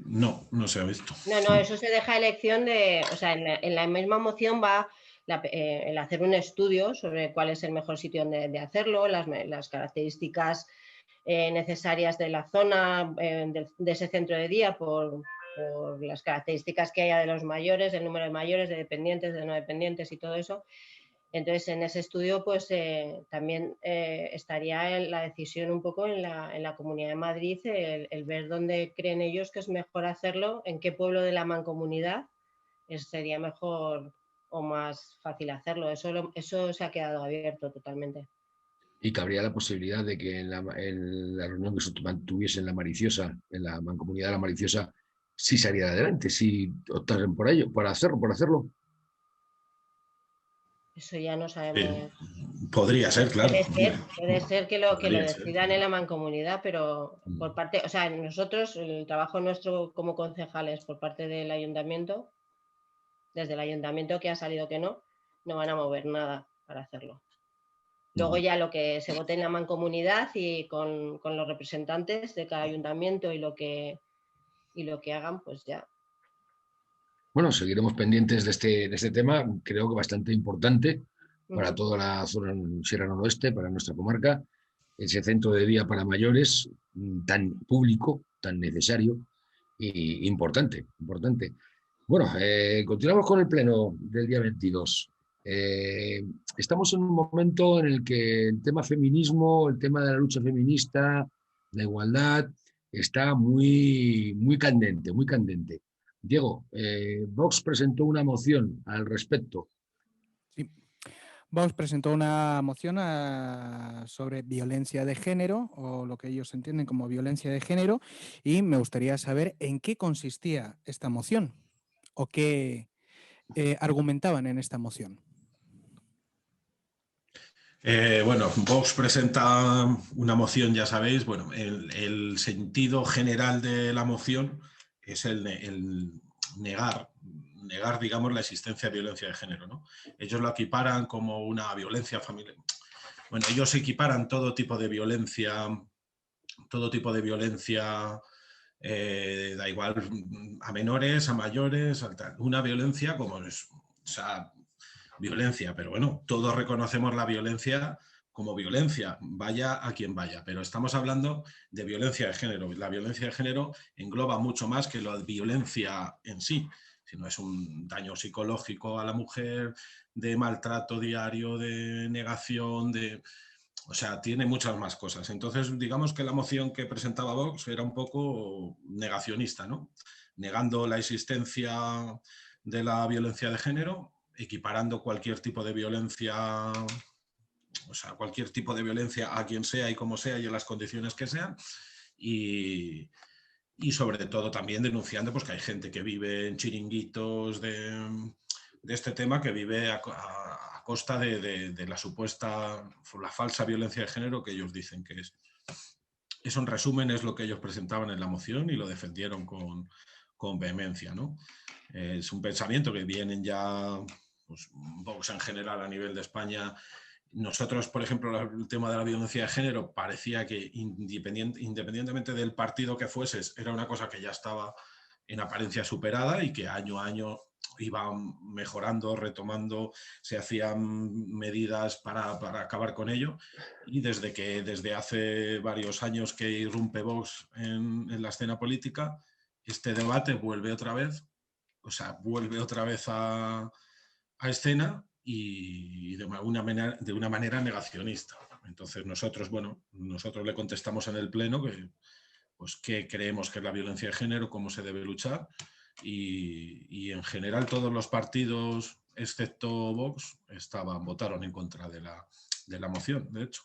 No se ha visto? No, eso se deja elección de... O sea, en la misma moción va el hacer un estudio sobre cuál es el mejor sitio de hacerlo, las características necesarias de la zona, de ese centro de día, por las características que haya de los mayores, el número de mayores, de dependientes, de no dependientes y todo eso. Entonces, en ese estudio, pues también estaría la decisión un poco en la Comunidad de Madrid, el ver dónde creen ellos que es mejor hacerlo, en qué pueblo de la mancomunidad sería mejor o más fácil hacerlo. Eso se ha quedado abierto totalmente. Y cabría la posibilidad de que en la reunión que se mantuviese en la Maliciosa, en la Mancomunidad de la Maliciosa, sí saliera adelante, si optasen por ello, por hacerlo. Eso ya no sabemos. Podría ser, claro. Puede ser que lo decidan en la mancomunidad, pero por parte, o sea, nosotros, el trabajo nuestro como concejales por parte del ayuntamiento, desde el ayuntamiento que ha salido que no van a mover nada para hacerlo. Luego ya lo que se vote en la mancomunidad y con los representantes de cada ayuntamiento y lo que hagan, pues ya. Bueno, seguiremos pendientes de este tema, creo que bastante importante para toda la zona Sierra Noroeste, para nuestra comarca, ese centro de día para mayores tan público, tan necesario e importante. Bueno, continuamos con el pleno del día 22. Estamos en un momento en el que el tema feminismo, el tema de la lucha feminista, la igualdad, está muy candente, muy candente. Diego, Vox presentó una moción al respecto. Sí. Vox presentó una moción sobre violencia de género, o lo que ellos entienden como violencia de género, y me gustaría saber en qué consistía esta moción o qué argumentaban en esta moción. Bueno, Vox presenta una moción, ya sabéis, bueno, el sentido general de la moción es el negar, digamos, la existencia de violencia de género, ¿no? Ellos lo equiparan como una violencia familiar. Bueno, ellos equiparan todo tipo de violencia, da igual a menores, a mayores, una violencia como es, o sea, violencia, pero bueno, todos reconocemos la violencia como violencia, vaya a quien vaya, pero estamos hablando de violencia de género. La violencia de género engloba mucho más que la violencia en sí, sino es un daño psicológico a la mujer, de maltrato diario, de negación, o sea, tiene muchas más cosas. Entonces, digamos que la moción que presentaba Vox era un poco negacionista, ¿no? Negando la existencia de la violencia de género, equiparando cualquier tipo de violencia, o sea, cualquier tipo de violencia a quien sea y como sea y en las condiciones que sean, y, y sobre todo también denunciando pues, que hay gente que vive en chiringuitos de este tema, que vive a costa de la supuesta, la falsa violencia de género que ellos dicen que es. Eso en resumen es lo que ellos presentaban en la moción y lo defendieron con vehemencia, ¿no? Es un pensamiento que vienen ya, pues, Vox en general a nivel de España. Nosotros, por ejemplo, el tema de la violencia de género parecía que independientemente del partido que fueses, era una cosa que ya estaba en apariencia superada y que año a año iba mejorando, retomando, se hacían medidas para acabar con ello. Y desde hace varios años que irrumpe Vox en la escena política, este debate vuelve otra vez, o sea, vuelve otra vez a escena y de una manera negacionista. Entonces nosotros, bueno, nosotros le contestamos en el pleno que, pues, qué creemos que es la violencia de género, cómo se debe luchar y en general todos los partidos, excepto Vox, votaron en contra de la moción, de hecho.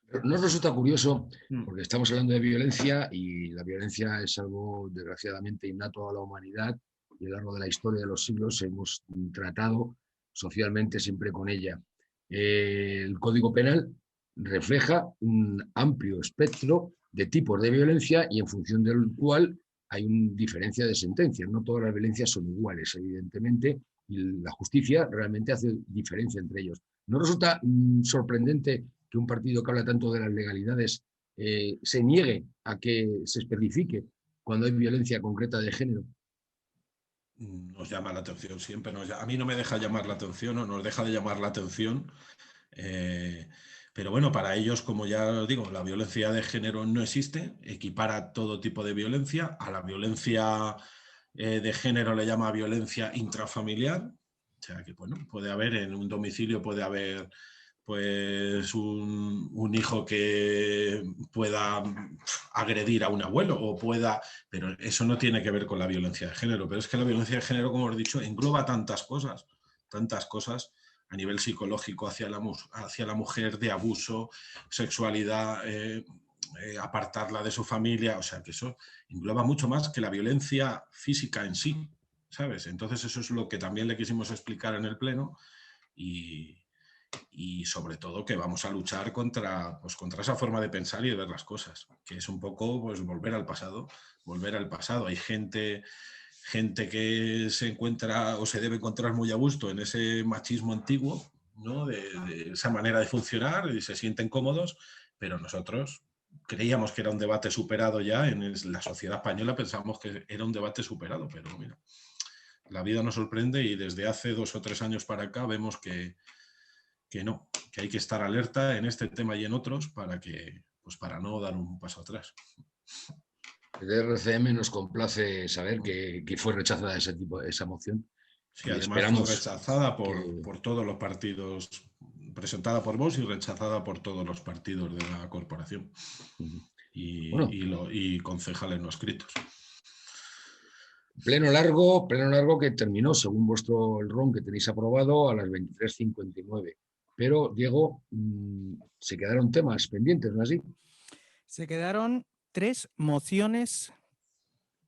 Pero nos resulta curioso, porque estamos hablando de violencia y la violencia es algo desgraciadamente innato a la humanidad y a lo largo de la historia de los siglos hemos tratado socialmente siempre con ella. El Código Penal refleja un amplio espectro de tipos de violencia y en función del cual hay una diferencia de sentencias. No todas las violencias son iguales, evidentemente, y la justicia realmente hace diferencia entre ellos. ¿No resulta sorprendente que un partido que habla tanto de las legalidades se niegue a que se especifique cuando hay violencia concreta de género? Nos llama la atención siempre. A mí no me deja llamar la atención o nos deja de llamar la atención. Pero bueno, para ellos, como ya os digo, la violencia de género no existe, equipara todo tipo de violencia. A la violencia de género le llama violencia intrafamiliar. O sea que, bueno, puede haber en un domicilio, puede haber pues un hijo que pueda agredir a un abuelo o pueda, pero eso no tiene que ver con la violencia de género. Pero es que la violencia de género, como os he dicho, engloba tantas cosas a nivel psicológico hacia la mujer, de abuso, sexualidad, apartarla de su familia, o sea que eso engloba mucho más que la violencia física en sí, ¿sabes? Entonces eso es lo que también le quisimos explicar en el pleno y sobre todo que vamos a luchar contra esa forma de pensar y de ver las cosas, que es un poco pues volver al pasado. Hay gente que se encuentra o se debe encontrar muy a gusto en ese machismo antiguo, ¿no? de esa manera de funcionar y se sienten cómodos, pero nosotros creíamos que era un debate superado ya en la sociedad española, pensábamos que era un debate superado, pero mira, la vida nos sorprende y desde hace 2 o 3 años para acá vemos que no, que hay que estar alerta en este tema y en otros para no dar un paso atrás. Desde RCM nos complace saber que fue rechazada esa moción. Sí, y además fue esperamos rechazada que... por todos los partidos, presentada por Vox y rechazada por todos los partidos de la corporación Bueno, y concejales no escritos. pleno largo que terminó, según vuestro el RON que tenéis aprobado, a las 23:59. Pero, Diego, se quedaron temas pendientes, ¿no es así? Se quedaron 3 mociones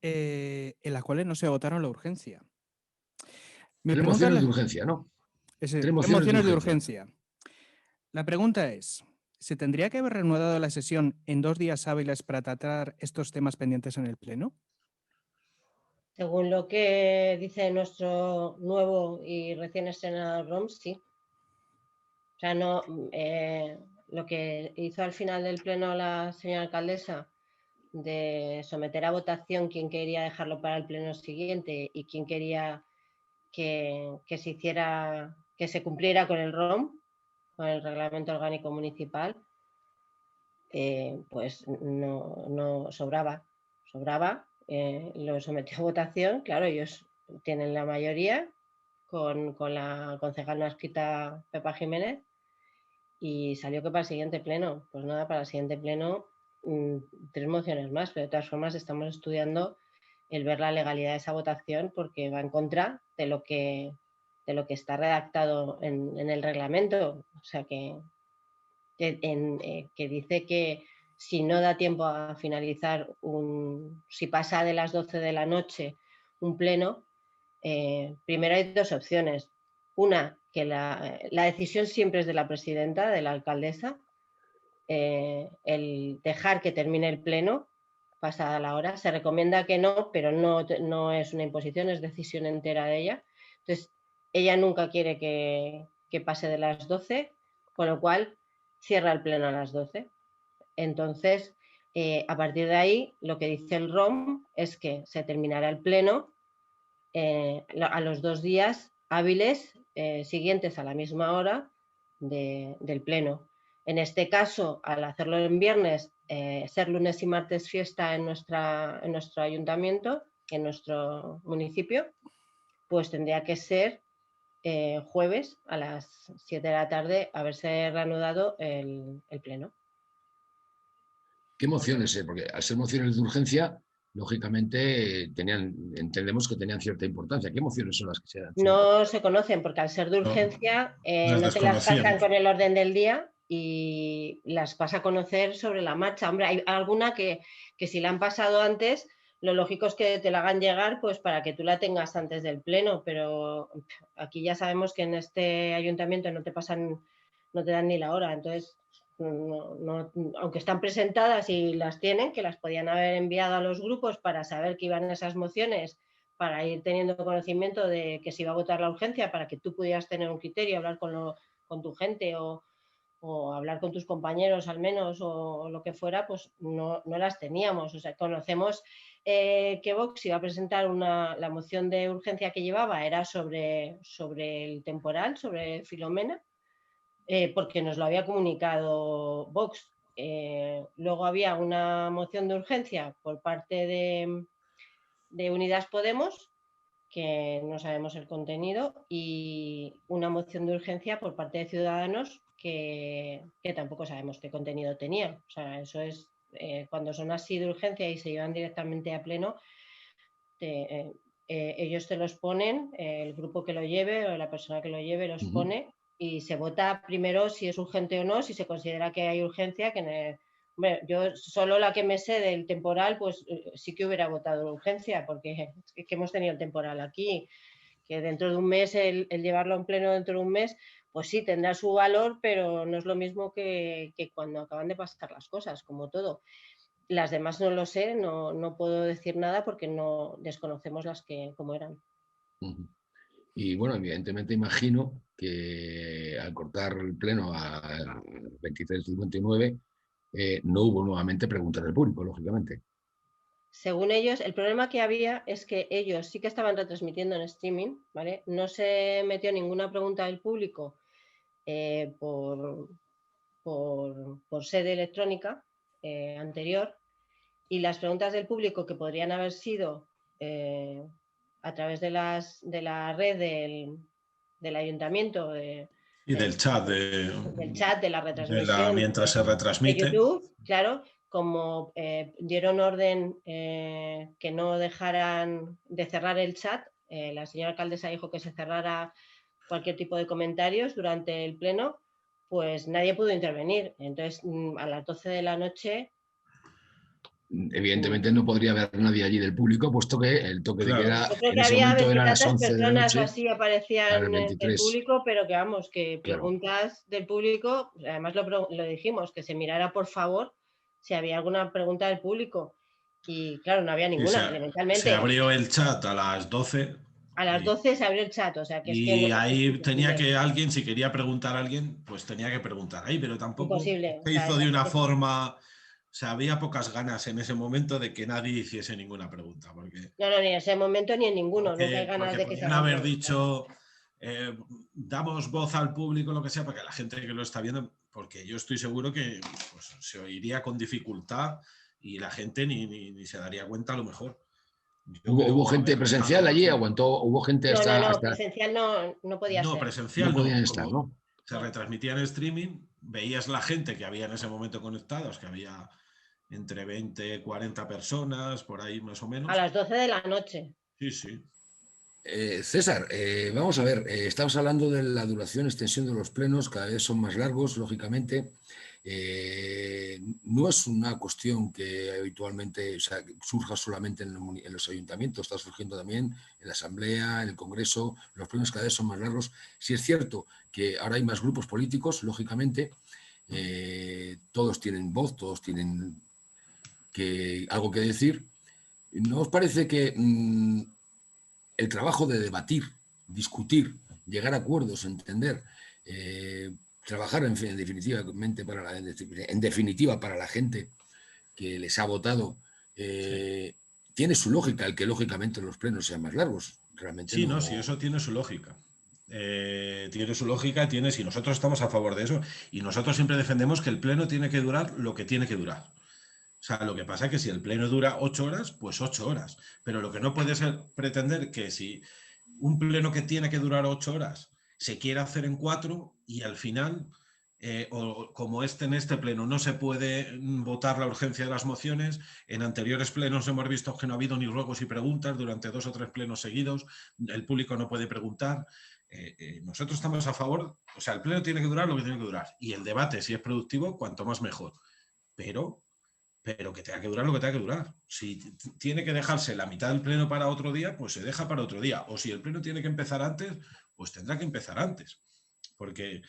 en las cuales no se votaron la urgencia. 3 mociones de urgencia, ¿no? 3 mociones de urgencia. La pregunta es, ¿se tendría que haber reanudado la sesión en 2 días hábiles para tratar estos temas pendientes en el Pleno? Según lo que dice nuestro nuevo y recién estrenado ROM, sí. O sea, no, lo que hizo al final del pleno la señora alcaldesa de someter a votación quién quería dejarlo para el pleno siguiente y quién quería que se hiciera, que se cumpliera con el ROM, con el reglamento orgánico municipal, pues no sobraba. Lo sometió a votación, claro, ellos tienen la mayoría con la concejal no adscrita Pepa Jiménez, y salió que para el siguiente pleno, pues nada, para el siguiente pleno 3 mociones más, pero de todas formas estamos estudiando el ver la legalidad de esa votación porque va en contra de lo que está redactado en el reglamento, o sea que dice que si no da tiempo a finalizar si pasa de las 12 de la noche un pleno, primero hay 2 opciones. Una, que la decisión siempre es de la presidenta, de la alcaldesa, el dejar que termine el pleno pasada la hora. Se recomienda que no, pero no es una imposición, es decisión entera de ella. Entonces, ella nunca quiere que pase de las 12, con lo cual cierra el pleno a las 12. Entonces, a partir de ahí, lo que dice el ROM es que se terminará el pleno a los 2 días hábiles siguientes a la misma hora del pleno. En este caso, al hacerlo en viernes, ser lunes y martes fiesta en nuestro ayuntamiento, en nuestro municipio, pues tendría que ser jueves a las 7 de la tarde haberse reanudado el pleno. ¿Qué mociones? Porque al ser mociones de urgencia, lógicamente entendemos que tenían cierta importancia. ¿Qué mociones son las que se dan? No se conocen porque al ser de urgencia no te las pasan con el orden del día y las pasa a conocer sobre la marcha. Hombre, hay alguna que si la han pasado antes, lo lógico es que te la hagan llegar pues para que tú la tengas antes del pleno, pero aquí ya sabemos que en este ayuntamiento no te dan ni la hora, entonces aunque están presentadas y las tienen, que las podían haber enviado a los grupos para saber que iban esas mociones, para ir teniendo conocimiento de que se iba a votar la urgencia, para que tú pudieras tener un criterio, hablar con tu gente o hablar con tus compañeros al menos o lo que fuera, pues no las teníamos. O sea, conocemos que Vox iba a presentar la moción de urgencia que llevaba, era sobre el temporal, sobre Filomena, porque nos lo había comunicado Vox. Luego había una moción de urgencia por parte de Unidas Podemos, que no sabemos el contenido, y una moción de urgencia por parte de Ciudadanos que tampoco sabemos qué contenido tenía. O sea, eso es, cuando son así de urgencia y se llevan directamente a pleno, ellos te los ponen, el grupo que lo lleve o la persona que lo lleve los pone, y se vota primero si es urgente o no, si se considera que hay urgencia. Bueno, yo solo la que me sé del temporal, pues sí que hubiera votado urgencia, porque es que hemos tenido el temporal aquí, que dentro de un mes, el llevarlo en pleno dentro de un mes, pues sí, tendrá su valor, pero no es lo mismo que cuando acaban de pasar las cosas, como todo. Las demás no lo sé, no puedo decir nada porque no desconocemos las que cómo eran. Y bueno, evidentemente imagino que al cortar el pleno a 23:59 no hubo nuevamente preguntas del público, lógicamente. Según ellos, el problema que había es que ellos sí que estaban retransmitiendo en streaming, ¿vale? No se metió ninguna pregunta del público por sede electrónica anterior, y las preguntas del público que podrían haber sido a través de la red del ayuntamiento y del chat de la retransmisión mientras se retransmite de YouTube, claro, como dieron orden que no dejaran de cerrar el chat, la señora alcaldesa dijo que se cerrara cualquier tipo de comentarios durante el pleno, pues nadie pudo intervenir. Entonces, a las 12 de la noche... Evidentemente no podría haber nadie allí del público, puesto que el toque de queda en ese momento era a las 11 de la noche. Así aparecían en el público, pero que vamos, que preguntas del público, además lo dijimos, que se mirara por favor si había alguna pregunta del público. Y claro, no había ninguna, elementalmente. Se abrió el chat a las 12. A las 12 se abrió el chat, o sea que y es que ahí tenía que alguien, si quería preguntar a alguien, pues tenía que preguntar ahí, pero tampoco imposible, se hizo de una forma... O sea, había pocas ganas en ese momento de que nadie hiciese ninguna pregunta. Porque, no, ni en ese momento ni en ninguno. Nunca hay ganas de que se haga. haber dicho, damos voz al público, lo que sea, para que la gente que lo está viendo, porque yo estoy seguro que pues, se oiría con dificultad y la gente ni se daría cuenta a lo mejor. ¿Hubo gente presencial allí? ¿Hubo gente No, hasta... presencial no podía No, ser. presencial No podían no. estar, ¿no? Se retransmitía en streaming, veías la gente que había en ese momento conectados, que había entre 20, 40 personas, por ahí más o menos. A las 12 de la noche. Sí, sí. César, vamos a ver, estamos hablando de la duración, extensión de los plenos, cada vez son más largos, lógicamente. No es una cuestión que habitualmente, o sea, surja solamente en los ayuntamientos, está surgiendo también en la Asamblea, en el Congreso, los plenos cada vez son más largos. Sí es cierto que ahora hay más grupos políticos, lógicamente, todos tienen voz, todos tienen algo que decir. ¿No os parece que el trabajo de debatir, discutir, llegar a acuerdos, entender, trabajar en definitiva para la gente que les ha votado, Sí. tiene su lógica, el que lógicamente los plenos sean más largos? Realmente Sí, no... sí, eso tiene su lógica. Tiene su lógica, y nosotros estamos a favor de eso. Y nosotros siempre defendemos que el pleno tiene que durar lo que tiene que durar. O sea, lo que pasa es que si el pleno dura 8 horas, pues 8 horas. Pero lo que no puede ser pretender que si un pleno que tiene que durar 8 horas se quiera hacer en 4 y al final, o como en este pleno no se puede votar la urgencia de las mociones, en anteriores plenos hemos visto que no ha habido ni ruegos y preguntas durante 2 o 3 plenos seguidos, el público no puede preguntar. Nosotros estamos a favor, o sea, el pleno tiene que durar lo que tiene que durar y el debate, si es productivo, cuanto más mejor. Pero que tenga que durar lo que tenga que durar. Si tiene que dejarse la mitad del pleno para otro día, pues se deja para otro día. O si el pleno tiene que empezar antes, pues tendrá que empezar antes. Porque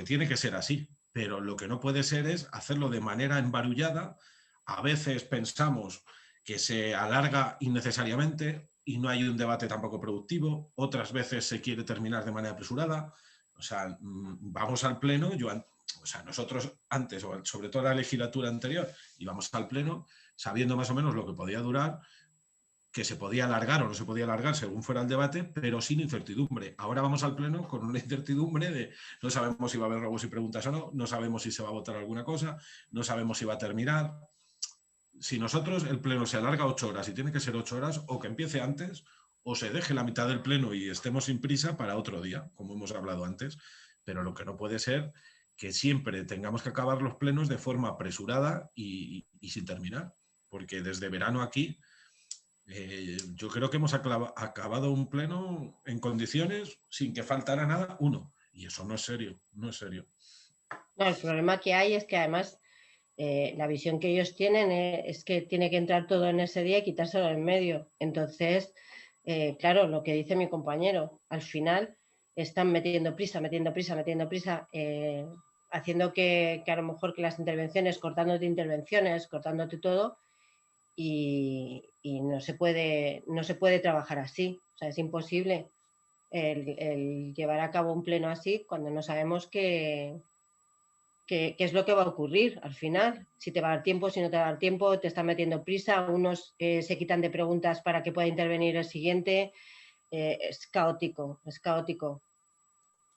tiene que ser así. Pero lo que no puede ser es hacerlo de manera embarullada. A veces pensamos que se alarga innecesariamente y no hay un debate tampoco productivo. Otras veces se quiere terminar de manera apresurada. O sea, vamos al pleno. O sea, nosotros antes, o sobre todo la legislatura anterior, íbamos al pleno sabiendo más o menos lo que podía durar, que se podía alargar o no se podía alargar según fuera el debate, pero sin incertidumbre. Ahora vamos al pleno con una incertidumbre de no sabemos si va a haber ruegos y preguntas o no, no sabemos si se va a votar alguna cosa, no sabemos si va a terminar. Si nosotros el pleno se alarga 8 horas y tiene que ser 8 horas, o que empiece antes, o se deje la mitad del pleno y estemos sin prisa para otro día, como hemos hablado antes. Pero lo que no puede ser que siempre tengamos que acabar los plenos de forma apresurada y sin terminar. Porque desde verano aquí, yo creo que hemos acabado un pleno en condiciones sin que faltara nada, uno. Y eso no es serio, no es serio. No, el problema que hay es que además la visión que ellos tienen es que tiene que entrar todo en ese día y quitárselo en medio. Entonces, claro, lo que dice mi compañero, al final están metiendo prisa, haciendo que a lo mejor que las intervenciones, cortándote todo, y no se puede trabajar así. O sea, es imposible el llevar a cabo un pleno así cuando no sabemos qué es lo que va a ocurrir al final, si te va a dar tiempo, si no te va a dar tiempo, te están metiendo prisa, unos se quitan de preguntas para que pueda intervenir el siguiente, es caótico.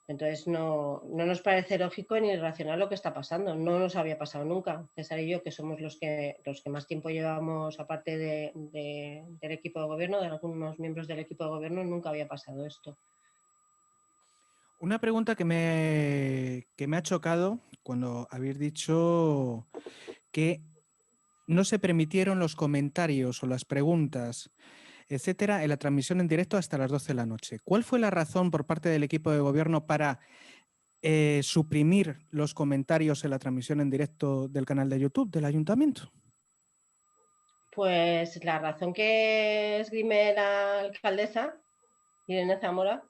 Entonces no nos parece lógico ni racional lo que está pasando, no nos había pasado nunca. César y yo, que somos los que más tiempo llevamos, aparte del equipo de gobierno, de algunos miembros del equipo de gobierno, nunca había pasado esto. Una pregunta que me ha chocado cuando habéis dicho que no se permitieron los comentarios o las preguntas, etcétera, en la transmisión en directo hasta las 12 de la noche. ¿Cuál fue la razón por parte del equipo de gobierno para suprimir los comentarios en la transmisión en directo del canal de YouTube del ayuntamiento? Pues la razón que esgrime la alcaldesa, Irene Zamora,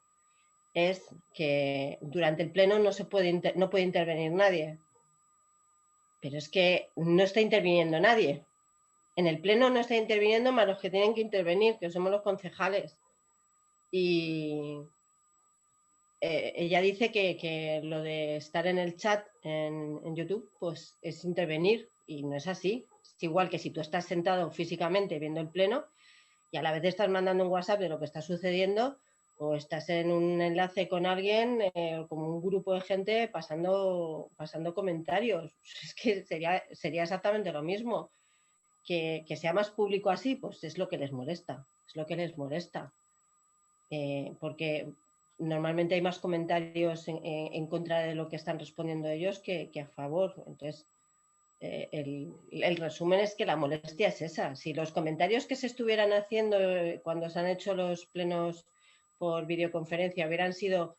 es que durante el pleno no puede intervenir nadie. Pero es que no está interviniendo nadie. En el pleno no está interviniendo más los que tienen que intervenir, que somos los concejales. Y ella dice que lo de estar en el chat en YouTube pues es intervenir, y no es así. Es igual que si tú estás sentado físicamente viendo el pleno y a la vez estás mandando un WhatsApp de lo que está sucediendo, o estás en un enlace con alguien, como un grupo de gente pasando comentarios. Es que sería exactamente lo mismo. Que sea más público así, pues es lo que les molesta, porque normalmente hay más comentarios en contra de lo que están respondiendo ellos que a favor. Entonces, el resumen es que la molestia es esa. Si los comentarios que se estuvieran haciendo cuando se han hecho los plenos por videoconferencia hubieran sido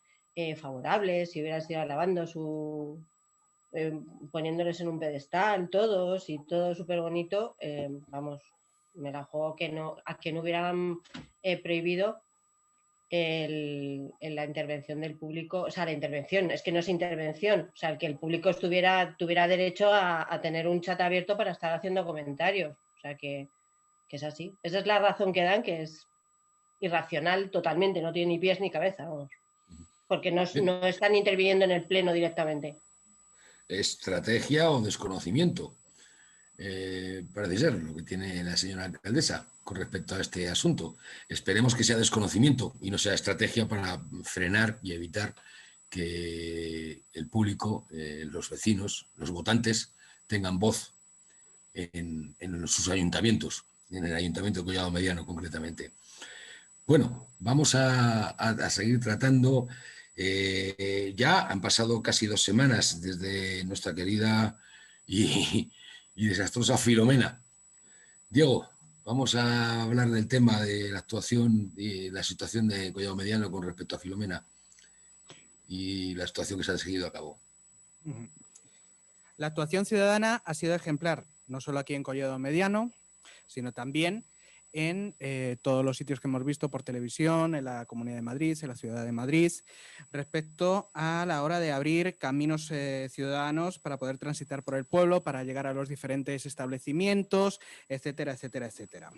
favorables, si hubieran sido alabando poniéndoles en un pedestal todos y todo súper bonito, vamos, me la juego a que no hubieran prohibido la intervención del público, o sea, la intervención, es que no es intervención, o sea, el que el público tuviera derecho a tener un chat abierto para estar haciendo comentarios, o sea, que es así. Esa es la razón que dan, que es irracional totalmente, no tiene ni pies ni cabeza, vamos, porque no están interviniendo en el pleno directamente. Estrategia o desconocimiento. Parece ser lo que tiene la señora alcaldesa con respecto a este asunto. Esperemos que sea desconocimiento y no sea estrategia para frenar y evitar que el público, los vecinos, los votantes tengan voz en sus ayuntamientos, en el Ayuntamiento de Collado Mediano concretamente. Bueno, vamos a seguir tratando. Ya han pasado casi 2 semanas desde nuestra querida y desastrosa Filomena. Diego, vamos a hablar del tema de la actuación y la situación de Collado Mediano con respecto a Filomena y la situación que se ha seguido a cabo. La actuación ciudadana ha sido ejemplar, no solo aquí en Collado Mediano, sino también en todos los sitios que hemos visto por televisión, en la Comunidad de Madrid, en la Ciudad de Madrid, respecto a la hora de abrir caminos ciudadanos para poder transitar por el pueblo, para llegar a los diferentes establecimientos, etcétera, etcétera, etcétera.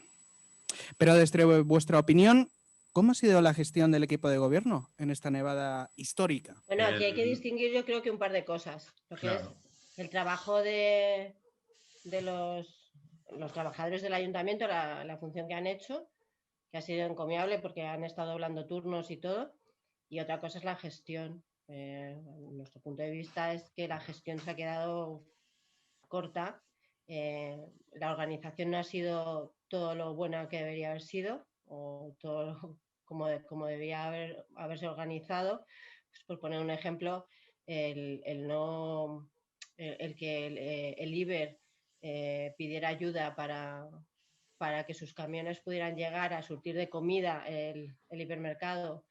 Pero desde vuestra opinión, ¿cómo ha sido la gestión del equipo de gobierno en esta nevada histórica? Bueno, aquí hay que distinguir yo creo que un par de cosas. Lo que es el trabajo de los trabajadores del ayuntamiento, la función que han hecho, que ha sido encomiable porque han estado doblando turnos y todo. Y otra cosa es la gestión. Nuestro punto de vista es que la gestión se ha quedado corta. La organización no ha sido todo lo buena que debería haber sido o todo como debía haberse organizado. Pues por poner un ejemplo, el que el Iber pidiera ayuda para que sus camiones pudieran llegar a surtir de comida el hipermercado,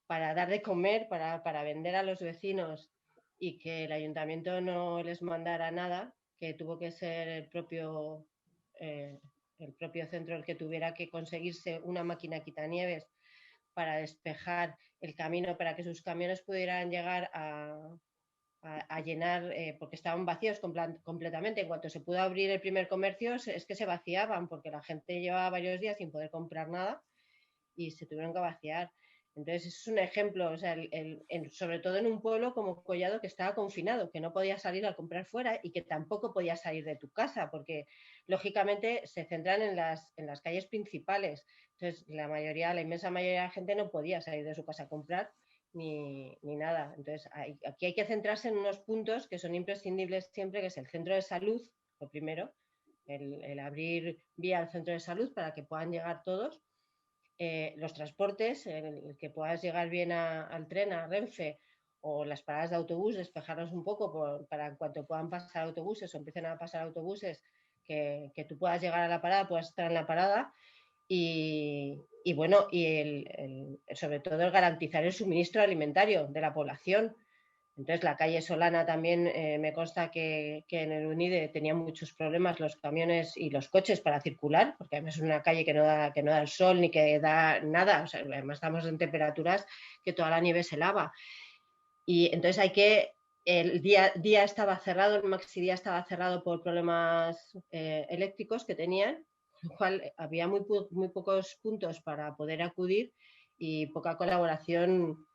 para dar de comer, para vender a los vecinos, y que el ayuntamiento no les mandara nada, que tuvo que ser el propio centro el que tuviera que conseguirse una máquina quitanieves para despejar el camino para que sus camiones pudieran llegar a llenar, porque estaban vacíos completamente. En cuanto se pudo abrir el primer comercio, es que se vaciaban, porque la gente llevaba varios días sin poder comprar nada y se tuvieron que vaciar. Entonces, es un ejemplo, o sea, sobre todo en un pueblo como Collado, que estaba confinado, que no podía salir a comprar fuera y que tampoco podía salir de tu casa, porque lógicamente se centran en las calles principales. Entonces, la inmensa mayoría de la gente no podía salir de su casa a comprar ni nada. Entonces, aquí hay que centrarse en unos puntos que son imprescindibles siempre, que es el centro de salud, lo primero, el abrir vía al centro de salud para que puedan llegar todos. Los transportes, el que puedas llegar bien al tren, a Renfe, o las paradas de autobús, despejarlos un poco para en cuanto puedan pasar autobuses o empiecen a pasar autobuses, que tú puedas llegar a la parada, puedas estar en la parada y bueno, y sobre todo el garantizar el suministro alimentario de la población. Entonces, la calle Solana también me consta que en el UNIDE tenían muchos problemas los camiones y los coches para circular, porque además es una calle que no da el sol ni que da nada. O sea, además estamos en temperaturas que toda la nieve se lava. Y entonces el día estaba cerrado, el maxi día estaba cerrado por problemas eléctricos que tenían, con lo cual había muy pocos puntos para poder acudir y poca colaboración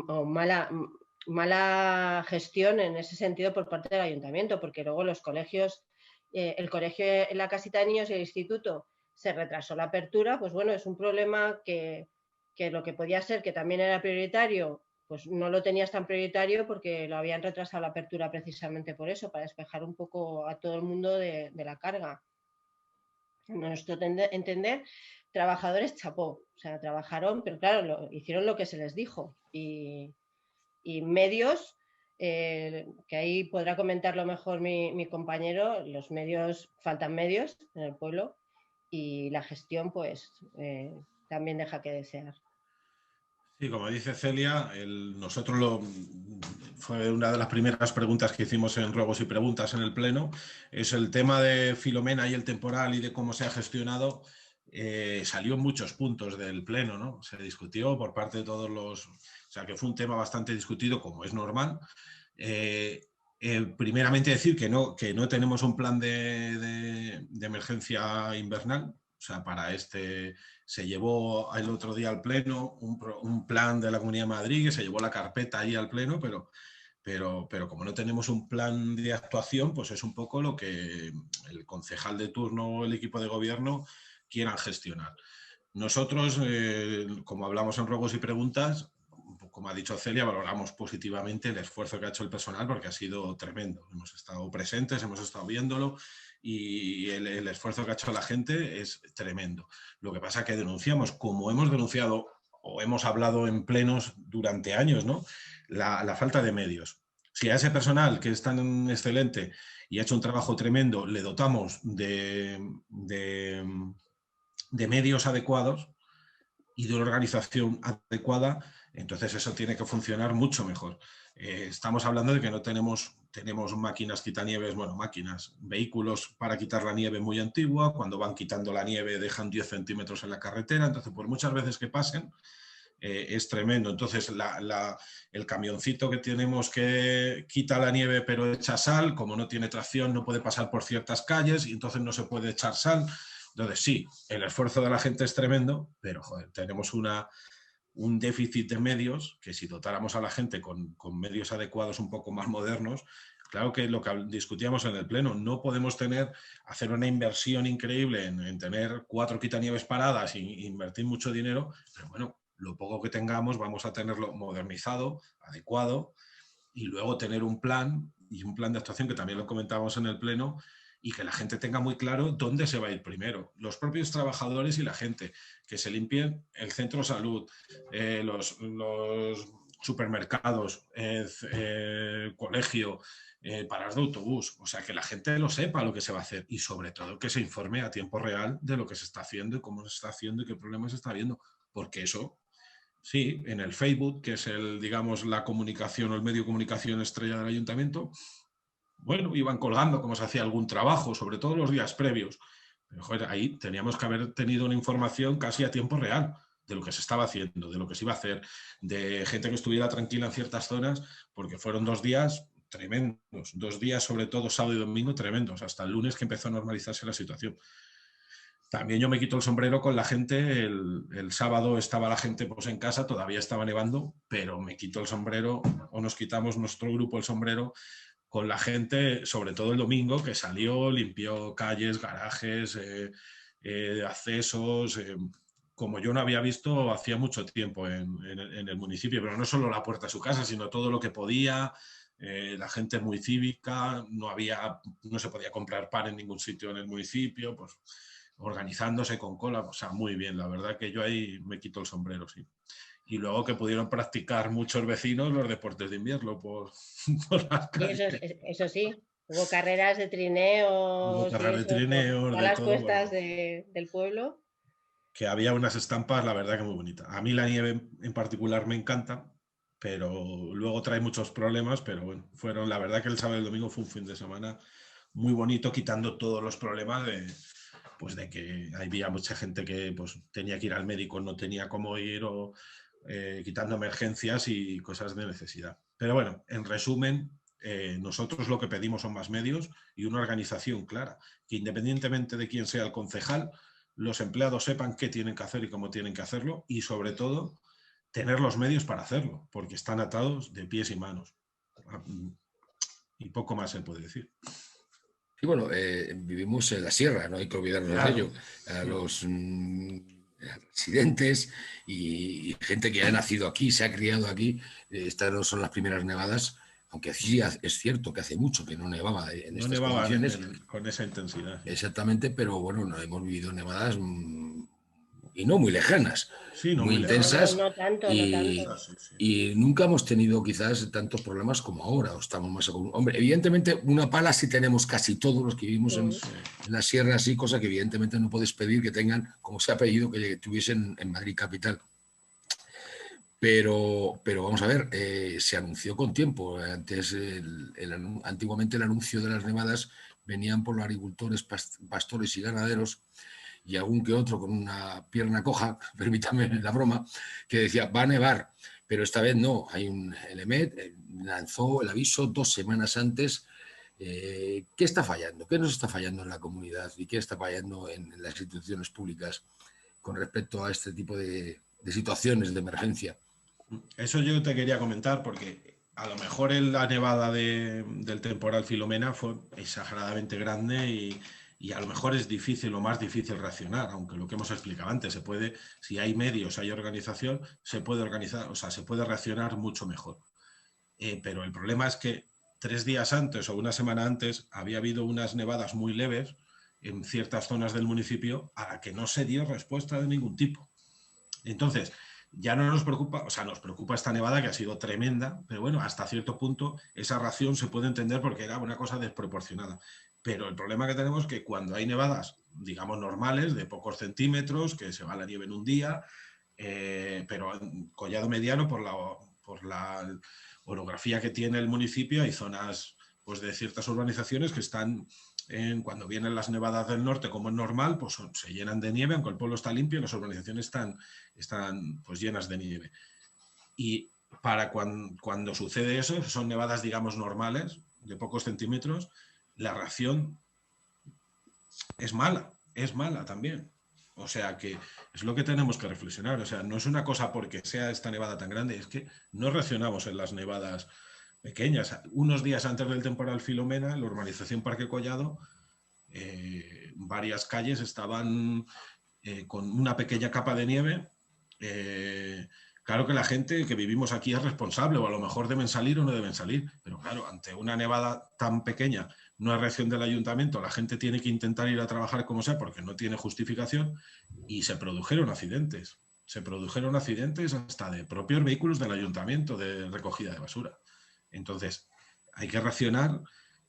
o mala gestión en ese sentido por parte del ayuntamiento, porque luego los colegios, el colegio en la casita de niños y el instituto se retrasó la apertura. Pues bueno, es un problema que que lo que podía ser que también era prioritario, pues no lo tenías tan prioritario porque lo habían retrasado la apertura precisamente por eso, para despejar un poco a todo el mundo de la carga. A nuestro entender, trabajadores chapó, o sea, trabajaron, pero claro, hicieron lo que se les dijo. Y medios, que ahí podrá comentarlo mejor mi compañero, los medios, faltan medios en el pueblo y la gestión pues también deja que desear. Sí, como dice Celia, fue una de las primeras preguntas que hicimos en Ruegos y Preguntas en el Pleno, es el tema de Filomena y el temporal y de cómo se ha gestionado. Salió en muchos puntos del Pleno, ¿no? Se discutió por parte de todos los... O sea, que fue un tema bastante discutido, como es normal. Primeramente decir que no tenemos un plan de emergencia invernal. O sea, para se llevó el otro día al Pleno un plan de la Comunidad de Madrid, que se llevó la carpeta ahí al Pleno, pero como no tenemos un plan de actuación, pues es un poco lo que el concejal de turno o el equipo de gobierno quieran gestionar. Nosotros, como hablamos en Ruegos y Preguntas, como ha dicho Celia, valoramos positivamente el esfuerzo que ha hecho el personal porque ha sido tremendo. Hemos estado presentes, hemos estado viéndolo y el esfuerzo que ha hecho la gente es tremendo. Lo que pasa es que denunciamos, como hemos denunciado o hemos hablado en plenos durante años, ¿no? La falta de medios. Si a ese personal que es tan excelente y ha hecho un trabajo tremendo le dotamos de medios adecuados y de una organización adecuada, entonces eso tiene que funcionar mucho mejor. Estamos hablando de que no tenemos máquinas quitanieves, vehículos para quitar la nieve muy antigua, cuando van quitando la nieve dejan 10 centímetros en la carretera, entonces por muchas veces que pasen, es tremendo. Entonces el camioncito que tenemos que quita la nieve pero echa sal, como no tiene tracción no puede pasar por ciertas calles y entonces no se puede echar sal. Entonces sí, el esfuerzo de la gente es tremendo, pero joder, tenemos un déficit de medios que si dotáramos a la gente con medios adecuados un poco más modernos, claro que lo que discutíamos en el Pleno, no podemos hacer una inversión increíble en tener 4 quitanieves paradas e invertir mucho dinero, pero bueno, lo poco que tengamos vamos a tenerlo modernizado, adecuado, y luego tener un plan de actuación que también lo comentábamos en el Pleno y que la gente tenga muy claro dónde se va a ir primero. Los propios trabajadores y la gente, que se limpien el centro de salud, los supermercados, colegio, paradas de autobús, o sea, que la gente lo sepa lo que se va a hacer y sobre todo que se informe a tiempo real de lo que se está haciendo y cómo se está haciendo y qué problemas se está viendo, porque eso, sí, en el Facebook, que es la comunicación o el medio de comunicación estrella del ayuntamiento, bueno, iban colgando como se hacía algún trabajo, sobre todo los días previos. Pero, joder, ahí teníamos que haber tenido una información casi a tiempo real de lo que se estaba haciendo, de lo que se iba a hacer, de gente que estuviera tranquila en ciertas zonas, porque fueron 2 días tremendos, 2 días, sobre todo sábado y domingo, tremendos, hasta el lunes que empezó a normalizarse la situación. También yo me quito el sombrero con la gente, el sábado estaba la gente pues en casa, todavía estaba nevando, pero me quito el sombrero, o nos quitamos nuestro grupo el sombrero, con la gente, sobre todo el domingo, que salió, limpió calles, garajes, accesos, como yo no había visto hacía mucho tiempo en el municipio, pero no solo la puerta a su casa, sino todo lo que podía, la gente muy cívica, no se podía comprar pan en ningún sitio en el municipio, pues organizándose con cola, o sea, muy bien, la verdad que yo ahí me quito el sombrero, sí. Y luego que pudieron practicar muchos vecinos los deportes de invierno por las calles. Eso sí, hubo carreras de trineos, de las todo, cuestas bueno, del pueblo. Que había unas estampas, la verdad que muy bonitas. A mí la nieve en particular me encanta, pero luego trae muchos problemas, pero bueno, la verdad que el sábado y el domingo fue un fin de semana muy bonito, quitando todos los problemas de que había mucha gente que pues, tenía que ir al médico, no tenía cómo ir, o quitando emergencias y cosas de necesidad. Pero bueno, en resumen, nosotros lo que pedimos son más medios y una organización clara, que independientemente de quién sea el concejal, los empleados sepan qué tienen que hacer y cómo tienen que hacerlo y sobre todo tener los medios para hacerlo, porque están atados de pies y manos. Y poco más se puede decir. Y bueno, vivimos en la sierra, no hay que olvidarnos de ello. residentes y gente que ha nacido aquí, se ha criado aquí. Estas no son las primeras nevadas, aunque sí es cierto que hace mucho que no nevaba en No estas nevaban condiciones. con esa intensidad. Exactamente, pero bueno, no hemos vivido nevadas y no muy lejanas, Sí, no muy muy lejos. intensas No tanto, no tanto. Sí, sí. y nunca hemos tenido quizás tantos problemas como ahora. O estamos más hombre, evidentemente una pala sí tenemos casi todos los que vivimos en la sierra, así, cosa que evidentemente no puedes pedir que tengan, como se ha pedido, que tuviesen en Madrid capital. Pero vamos a ver, se anunció con tiempo. Antes, antiguamente el anuncio de las nevadas venían por los agricultores, pastores y ganaderos, y algún que otro con una pierna coja, permítame la broma, que decía, va a nevar, pero esta vez no. El EMET lanzó el aviso 2 semanas antes. ¿Qué está fallando? ¿Qué nos está fallando en la comunidad y qué está fallando en las instituciones públicas con respecto a este tipo de situaciones de emergencia? Eso yo te quería comentar porque a lo mejor la nevada del temporal Filomena fue exageradamente grande y a lo mejor es difícil o más difícil reaccionar, aunque lo que hemos explicado antes, se puede, si hay medios, hay organización, se puede organizar, o sea, se puede reaccionar mucho mejor. Pero el problema es que 3 días antes o una semana antes había habido unas nevadas muy leves en ciertas zonas del municipio a la que no se dio respuesta de ningún tipo. Entonces, ya no nos preocupa, o sea, nos preocupa esta nevada que ha sido tremenda, pero bueno, hasta cierto punto esa ración se puede entender porque era una cosa desproporcionada. Pero el problema que tenemos es que cuando hay nevadas, digamos, normales, de pocos centímetros, que se va la nieve en un día, pero collado mediano por la orografía que tiene el municipio, hay zonas pues, de ciertas urbanizaciones que están cuando vienen las nevadas del norte, como es normal, pues se llenan de nieve, aunque el pueblo está limpio, las urbanizaciones están pues, llenas de nieve. Y para cuando sucede eso, son nevadas, digamos, normales, de pocos centímetros, la ración es mala también. O sea que es lo que tenemos que reflexionar. O sea, no es una cosa porque sea esta nevada tan grande, es que no reaccionamos en las nevadas pequeñas. Unos días antes del temporal Filomena, en la urbanización Parque Collado, varias calles estaban con una pequeña capa de nieve. Claro que la gente que vivimos aquí es responsable, o a lo mejor deben salir o no deben salir, pero claro, ante una nevada tan pequeña, no hay reacción del ayuntamiento, la gente tiene que intentar ir a trabajar como sea porque no tiene justificación y se produjeron accidentes. Se produjeron accidentes hasta de propios vehículos del ayuntamiento de recogida de basura. Entonces, hay que reaccionar.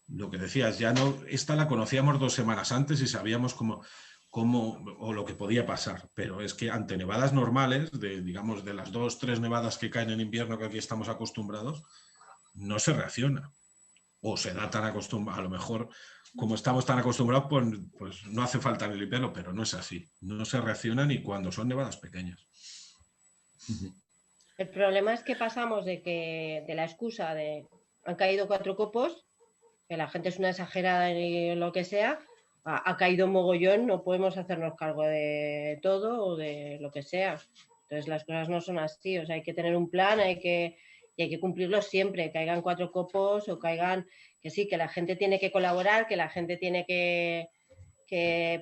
Lo que decías, ya no, esta la conocíamos 2 semanas antes y sabíamos cómo o lo que podía pasar, pero es que ante nevadas normales, digamos, de las 2 o 3 nevadas que caen en invierno que aquí estamos acostumbrados, no se reacciona. O se da tan acostumbrado, a lo mejor como estamos tan acostumbrados, pues no hace falta ni limpiarlo, pero no es así. No se reacciona ni cuando son nevadas pequeñas. El problema es que pasamos de la excusa de han caído 4 copos, que la gente es una exagerada y lo que sea, ha caído mogollón, no podemos hacernos cargo de todo o de lo que sea. Entonces las cosas no son así, o sea, hay que tener un plan, y hay que cumplirlo siempre, caigan 4 copos o caigan, que sí, que la gente tiene que colaborar, que la gente tiene que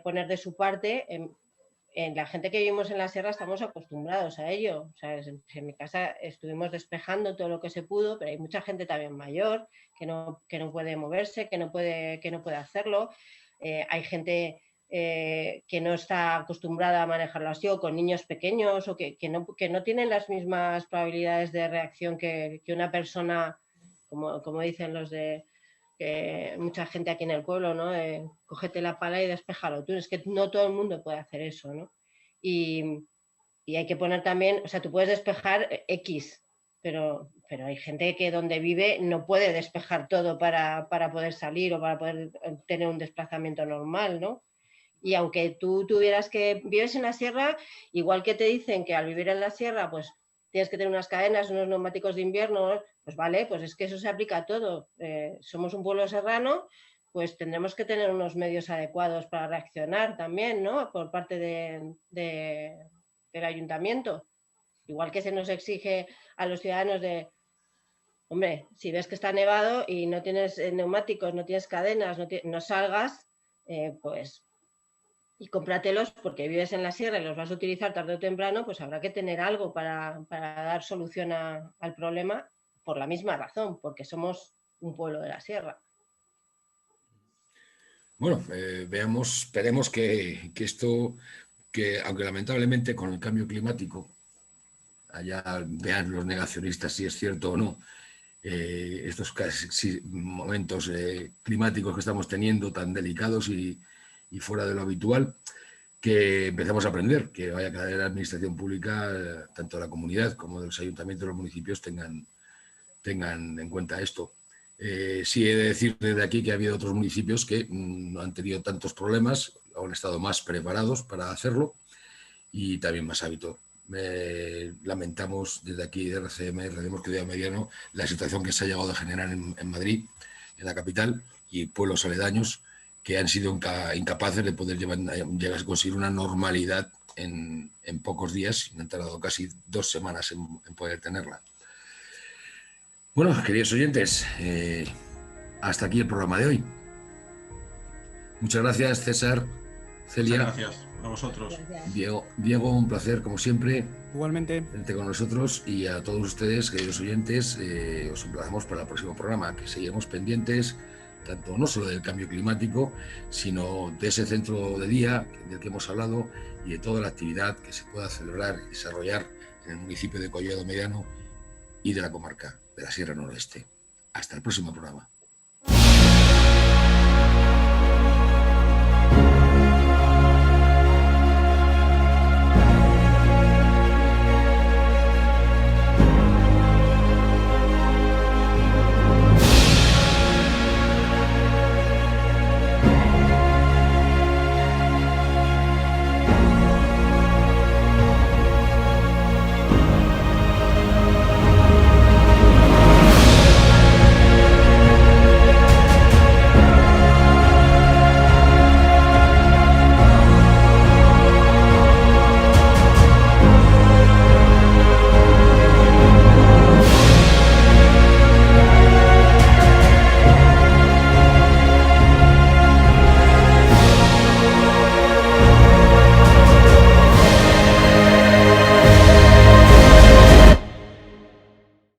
poner de su parte. En la gente que vivimos en la sierra estamos acostumbrados a ello. O sea, en mi casa estuvimos despejando todo lo que se pudo, pero hay mucha gente también mayor que no puede moverse, que no puede hacerlo. Hay gente que no está acostumbrada a manejarlo así, o con niños pequeños, o que no tienen las mismas probabilidades de reacción que una persona, como dicen los de mucha gente aquí en el pueblo, ¿no? Cógete la pala y despéjalo tú. Es que no todo el mundo puede hacer eso, ¿no? Y hay que poner también, o sea, tú puedes despejar X, pero hay gente que donde vive no puede despejar todo para poder salir o para poder tener un desplazamiento normal, ¿no? Y aunque tú tuvieras que vives en la sierra, igual que te dicen que al vivir en la sierra, pues tienes que tener unas cadenas, unos neumáticos de invierno, pues vale, pues es que eso se aplica a todo. Somos un pueblo serrano, pues tendremos que tener unos medios adecuados para reaccionar también, ¿no? Por parte del ayuntamiento. Igual que se nos exige a los ciudadanos hombre, si ves que está nevado y no tienes neumáticos, no tienes cadenas, no salgas, pues y cómpratelos porque vives en la sierra y los vas a utilizar tarde o temprano, pues habrá que tener algo para dar solución al problema por la misma razón, porque somos un pueblo de la sierra. Bueno, veamos, esperemos que esto, que aunque lamentablemente con el cambio climático, allá vean los negacionistas si es cierto o no, estos momentos climáticos que estamos teniendo tan delicados y fuera de lo habitual, que empecemos a aprender, que vaya cada vez la administración pública, tanto de la comunidad como de los ayuntamientos, los municipios, tengan en cuenta esto. Sí he de decir desde aquí que ha habido otros municipios que no han tenido tantos problemas, han estado más preparados para hacerlo y también más hábito. Lamentamos desde aquí de RCM, Redemos Cuidado Mediano, la situación que se ha llegado a generar en Madrid, en la capital, y pueblos aledaños que han sido incapaces de poder llegar a conseguir una normalidad en pocos días, y han tardado casi 2 semanas en poder tenerla. Bueno, queridos oyentes, hasta aquí el programa de hoy. Muchas gracias, César, Celia. Muchas gracias a vosotros. Gracias. Diego, un placer, como siempre. Igualmente. Tenerte con nosotros, y a todos ustedes, queridos oyentes, os emplazamos para el próximo programa, que seguiremos pendientes, tanto no solo del cambio climático, sino de ese centro de día del que hemos hablado y de toda la actividad que se pueda celebrar y desarrollar en el municipio de Collado Mediano y de la comarca de la Sierra Noroeste. Hasta el próximo programa.